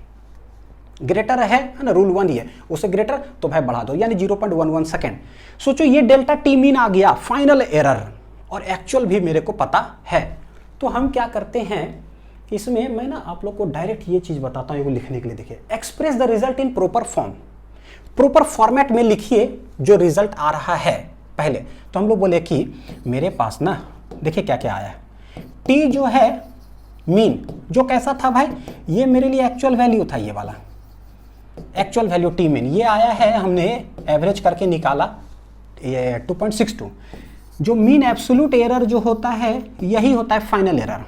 ग्रेटर है ना, रूल 1 ही है, उससे ग्रेटर तो भाई बढ़ा दो, यानी 0.11 सेकेंड। सोचो ये डेल्टा टी मीन आ गया, फाइनल एरर, और एक्चुअल भी मेरे को पता है। तो हम क्या करते हैं इसमें, मैं ना आप लोग को डायरेक्ट ये चीज बताता हूँ, लिखने के लिए देखिए, express the result in proper form, proper format में लिखिए जो रिजल्ट आ रहा है। पहले तो हम लोग बोले कि मेरे पास ना देखिए क्या क्या आया है, टी जो है मीन जो कैसा था भाई, ये मेरे लिए एक्चुअल वैल्यू था, ये वाला एक्चुअल वैल्यू टी मीन ये आया है, हमने एवरेज करके निकाला ये 2.62। जो मीन एब्सोल्यूट एरर जो होता है यही होता है फाइनल एरर,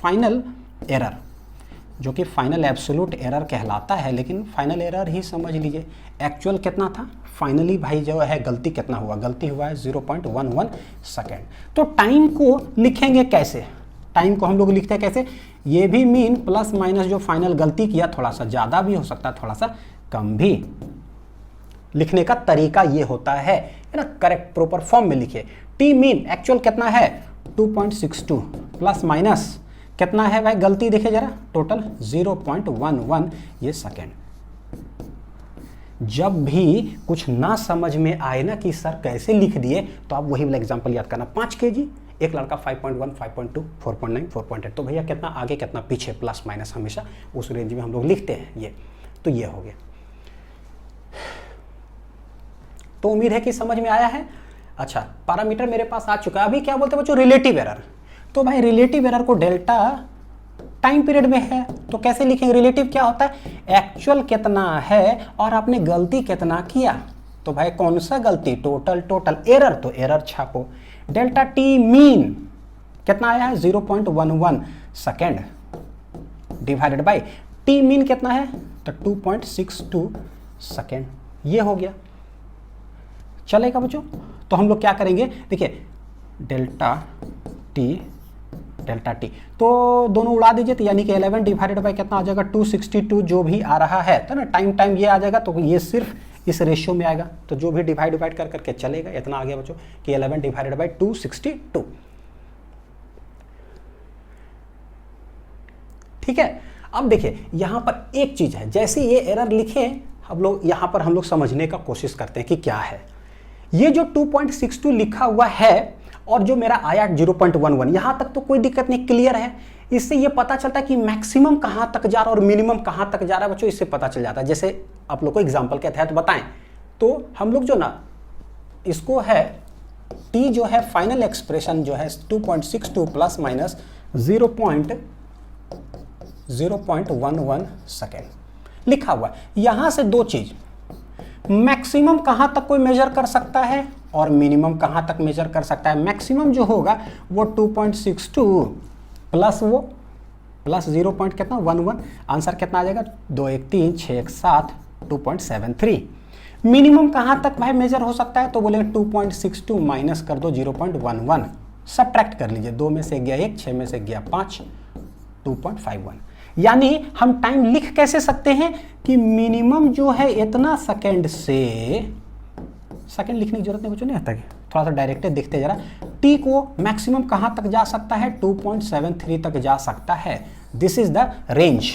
फाइनल एरर जो कि फाइनल एब्सोल्यूट एरर कहलाता है, लेकिन फाइनल एरर ही समझ लीजिए। एक्चुअल कितना था, फाइनली भाई जो है गलती कितना हुआ, गलती हुआ है 0.11 सेकेंड। तो टाइम को लिखेंगे कैसे, टाइम को हम लोग लिखते हैं कैसे, ये भी मीन प्लस माइनस जो फाइनल गलती किया, थोड़ा सा ज़्यादा भी हो सकता है थोड़ा सा कम भी, लिखने का तरीका ये होता है ना, करेक्ट प्रॉपर फॉर्म में लिखिए। टी मीन एक्चुअल कितना है 2.62 प्लस माइनस कितना है भाई, गलती देखिए जरा, टोटल 0.11 ये सेकेंड। जब भी कुछ ना समझ में आए ना कि सर कैसे लिख दिए, तो आप वही वाला एग्जांपल याद करना, 5 kg, एक लड़का 5.1, 5.2, 4.9, 4.8, तो भैया कितना आगे कितना पीछे, प्लस माइनस हमेशा उस रेंज में हम लोग लिखते हैं ये। तो ये हो गया, तो उम्मीद है कि समझ में आया है। अच्छा, पैरामीटर मेरे पास आ चुका है। अभी क्या बोलते हैं बच्चों, रिलेटिव एरर। तो भाई रिलेटिव एरर को डेल्टा टाइम पीरियड में है तो कैसे लिखेंगे, रिलेटिव क्या होता है, एक्चुअल कितना है और आपने गलती कितना किया। तो भाई कौन सा गलती, टोटल एरर, तो एरर छापो। डेल्टा टी मीन कितना आया है 0.11 second divided by T mean कितना है, तो 2.62 सेकेंड, ये हो गया। चलेगा बच्चों, तो हम लोग क्या करेंगे, देखिए डेल्टा टी तो दोनों उड़ा दीजिए, तो यानी कि 11 डिवाइडेड बाय कितना आ जाएगा 262 जो भी आ रहा है, तो ना टाइम ये आ जाएगा, तो ये सिर्फ इस रेशियो में आएगा, तो जो भी डिवाइड कर करके चलेगा, इतना आ गया बच्चों कि 11 डिवाइडेड बाय 262। ठीक है, अब देखिए यहां पर एक चीज है, जैसे ये एरर लिखे हम लोग यहां पर हम लोग समझने का कोशिश करते हैं कि क्या है ये जो 2.62 लिखा हुआ है और जो मेरा आया 0.11, यहां तक तो कोई दिक्कत नहीं, क्लियर है। इससे ये पता चलता है कि मैक्सिमम कहां तक जा रहा है और मिनिमम कहां तक जा रहा है बच्चों, इससे पता चल जाता है। जैसे आप लोग को एग्जांपल के तहत बताएं तो हम लोग जो ना इसको है टी जो है फाइनल एक्सप्रेशन जो है 2.62 प्लस माइनस 0.11 सेकेंड लिखा हुआ है। यहां से दो चीज, मैक्सिमम कहां तक कोई मेजर कर सकता है और मिनिमम कहां तक मेजर कर सकता है। मैक्सिमम जो होगा वो 2.62 प्लस वो प्लस 0. कितना 11, आंसर कितना आ जाएगा 2 1 3 6 1 7 2.73। मिनिमम कहां तक भाई मेजर हो सकता है, तो बोलेंगे 2.62 माइनस कर दो 0.11, सब्ट्रैक्ट कर लीजिए, 2 में से गया 1, 6 में से गया 5, 2.51। यानी हम टाइम लिख कैसे सकते हैं कि मिनिमम जो है इतना सेकेंड से, सेकेंड लिखने की जरूरत नहीं बच्चों, नहीं आता है, थोड़ा सा डायरेक्ट देखते जरा, टी को मैक्सिमम कहां तक जा सकता है 2.73 तक जा सकता है। This is the range.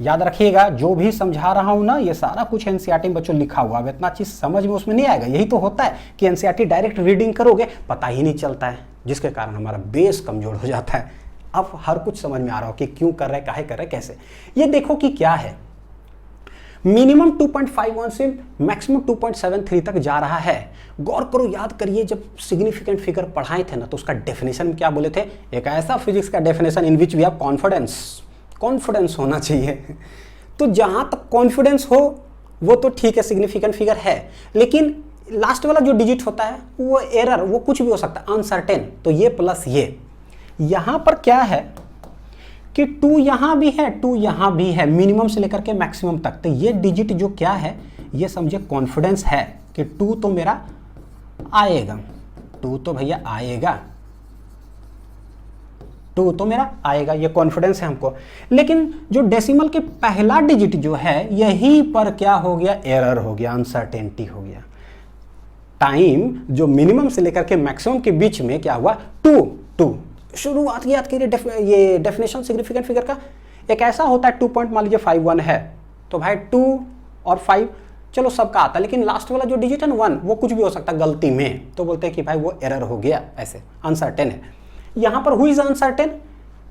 याद रखिएगा जो भी समझा रहा हूं ना, ये सारा कुछ एनसीईआरटी में बच्चों लिखा हुआ है, इतना चीज समझ में उसमें नहीं आएगा। यही तो होता है कि एनसीईआरटी डायरेक्ट रीडिंग करोगे पता ही नहीं चलता है, जिसके कारण हमारा बेस कमजोर हो जाता है। अब हर कुछ समझ में आ रहा हो कि क्यों कर रहे, काहे कर रहे, कैसे। ये देखो कि क्या है, मिनिमम 2.51 से मैक्सिमम 2.73 तक जा रहा है। गौर करो, याद करिए, जब सिग्निफिकेंट फिगर पढ़ाए थे ना तो उसका डेफिनेशन क्या बोले थे, एक ऐसा फिजिक्स का definition in which we have confidence होना चाहिए। तो जहां तक कॉन्फिडेंस हो वो तो ठीक है, सिग्निफिकेंट फिगर है, लेकिन लास्ट वाला जो डिजिट होता है वो एरर, वो कुछ भी हो सकता है, अनसर्टेन। तो ये प्लस ये, यहां पर क्या है कि 2 यहां भी है, 2 यहां भी है, मिनिमम से लेकर के मैक्सिमम तक। तो ये डिजिट जो क्या है, ये समझे कॉन्फिडेंस है कि 2 तो मेरा आएगा, 2 तो भैया आएगा, 2 तो मेरा आएगा, ये कॉन्फिडेंस है हमको। लेकिन जो डेसिमल के पहला डिजिट जो है, यहीं पर क्या हो गया, एरर हो गया, अनसर्टेनिटी हो गया। टाइम जो मिनिमम से लेकर के मैक्सिमम के बीच में क्या हुआ, 2 शुरुआत की याद करिए, ये डेफिनेशन सिग्निफिकेंट फिगर का एक ऐसा होता है 2 पॉइंट मान लीजिए 5 1 है, तो भाई 2 और 5 चलो सबका आता है, लेकिन लास्ट वाला जो डिजिट है ना 1, वो कुछ भी हो सकता है गलती में, तो बोलते हैं कि भाई वो एरर हो गया, ऐसे अनसर्टेन है। यहां पर हुई इज अनसर्टेन,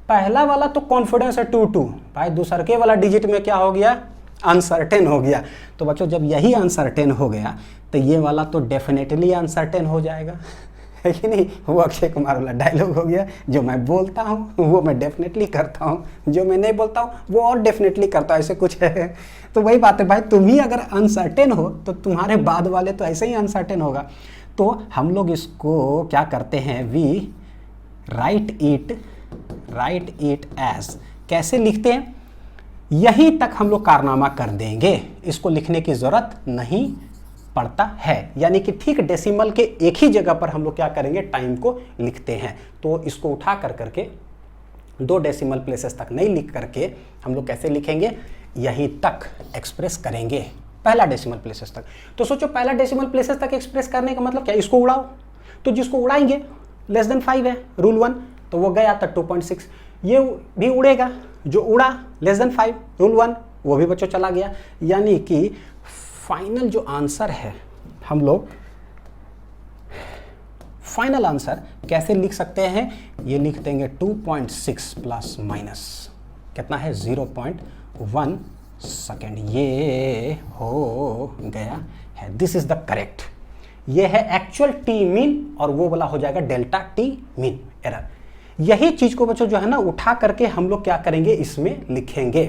पहला वाला तो कॉन्फिडेंस है 2 भाई, दूसरे वाला डिजिट में क्या हो गया, अनसर्टेन हो गया। तो बच्चों जब यही अनसर्टेन हो गया तो ये वाला तो डेफिनेटली अनसर्टेन हो जाएगा, है कि नहीं। वो अक्षय कुमार वाला डायलॉग हो गया, जो मैं बोलता हूँ वो मैं डेफिनेटली करता हूँ, जो मैं नहीं बोलता हूँ वो और डेफिनेटली करता हूँ, ऐसे कुछ है। तो वही बात है भाई, तुम ही अगर अनसर्टेन हो तो तुम्हारे बाद वाले तो ऐसे ही अनसर्टेन होगा। तो हम लोग इसको क्या करते हैं, वी राइट इट एज, कैसे लिखते हैं, यहीं तक हम लोग कारनामा कर देंगे, इसको लिखने की जरूरत नहीं पड़ता है। यानी कि ठीक डेसिमल के एक ही जगह पर हम लोग क्या करेंगे, टाइम को लिखते हैं। तो इसको उठा कर करके 2 डेसिमल प्लेसेस तक नहीं लिख करके हम लोग कैसे लिखेंगे, यहीं तक एक्सप्रेस करेंगे, पहला डेसिमल प्लेसेस तक। तो सोचो पहला डेसिमल प्लेसेस तक एक्सप्रेस करने का मतलब क्या, इसको उड़ाओ, तो जिसको उड़ाएंगे लेस देन 5 है रूल 1, तो वो गया था 2.6, ये भी उड़ेगा, जो उड़ा लेस देन 5 रूल 1, वो भी बच्चों चला गया। यानी कि फाइनल जो आंसर है, हम लोग फाइनल आंसर कैसे लिख सकते हैं, ये लिख देंगे 2.6 प्लस माइनस कितना है, 0.1 सेकेंड, ये हो गया है। दिस इज द करेक्ट, ये है एक्चुअल टी मीन, और वो वाला हो जाएगा डेल्टा टी मीन एरर। यही चीज को बच्चों जो है ना उठा करके हम लोग क्या करेंगे, इसमें लिखेंगे।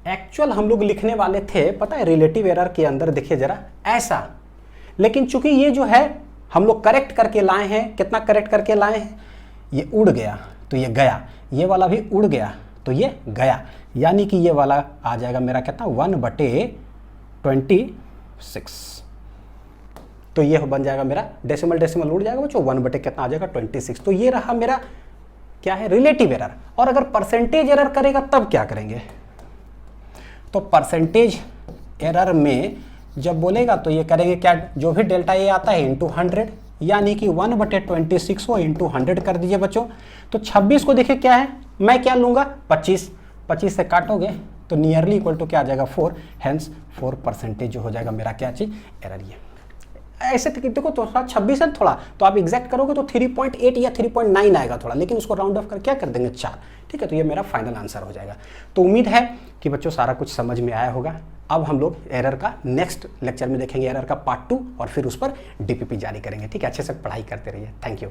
एक्चुअल हम लोग लिखने वाले थे, पता है, रिलेटिव एरर के अंदर देखिए जरा ऐसा, लेकिन चूंकि ये जो है हम लोग करेक्ट करके लाए हैं, कितना करेक्ट करके लाए हैं, ये उड़ गया तो ये गया, ये वाला भी उड़ गया तो ये गया, यानी कि ये वाला आ जाएगा मेरा कितना, 1/26। तो ये बन जाएगा मेरा डेसिमल उड़ जाएगा बच्चों, 1 बटे कितना आ जाएगा, 26। तो ये रहा मेरा क्या है, रिलेटिव एरर। और अगर परसेंटेज एरर करेगा तब क्या करेंगे, तो परसेंटेज एरर में जब बोलेगा तो ये करेंगे क्या, जो भी डेल्टा ए आता है इंटू 100, यानी कि 1/26 को इंटू 100 कर दीजिए बच्चों। तो 26 को देखिए क्या है, मैं क्या लूंगा, 25 से काटोगे तो नियरली इक्वल टू क्या आ जाएगा, 4, हेंस 4% जो हो जाएगा मेरा क्या चीज, एरर। ये ऐसे देखो तो 26 है थोड़ा, तो आप एग्जैक्ट करोगे तो 3.8 या 3.9 आएगा थोड़ा, लेकिन उसको राउंड ऑफ कर क्या कर देंगे 4, ठीक है। तो ये मेरा फाइनल आंसर हो जाएगा। तो उम्मीद है कि बच्चों सारा कुछ समझ में आया होगा। अब हम लोग एरर का नेक्स्ट लेक्चर में देखेंगे, एरर का पार्ट 2, और फिर उस पर DPP जारी करेंगे, ठीक है। अच्छे से पढ़ाई करते रहिए, थैंक यू।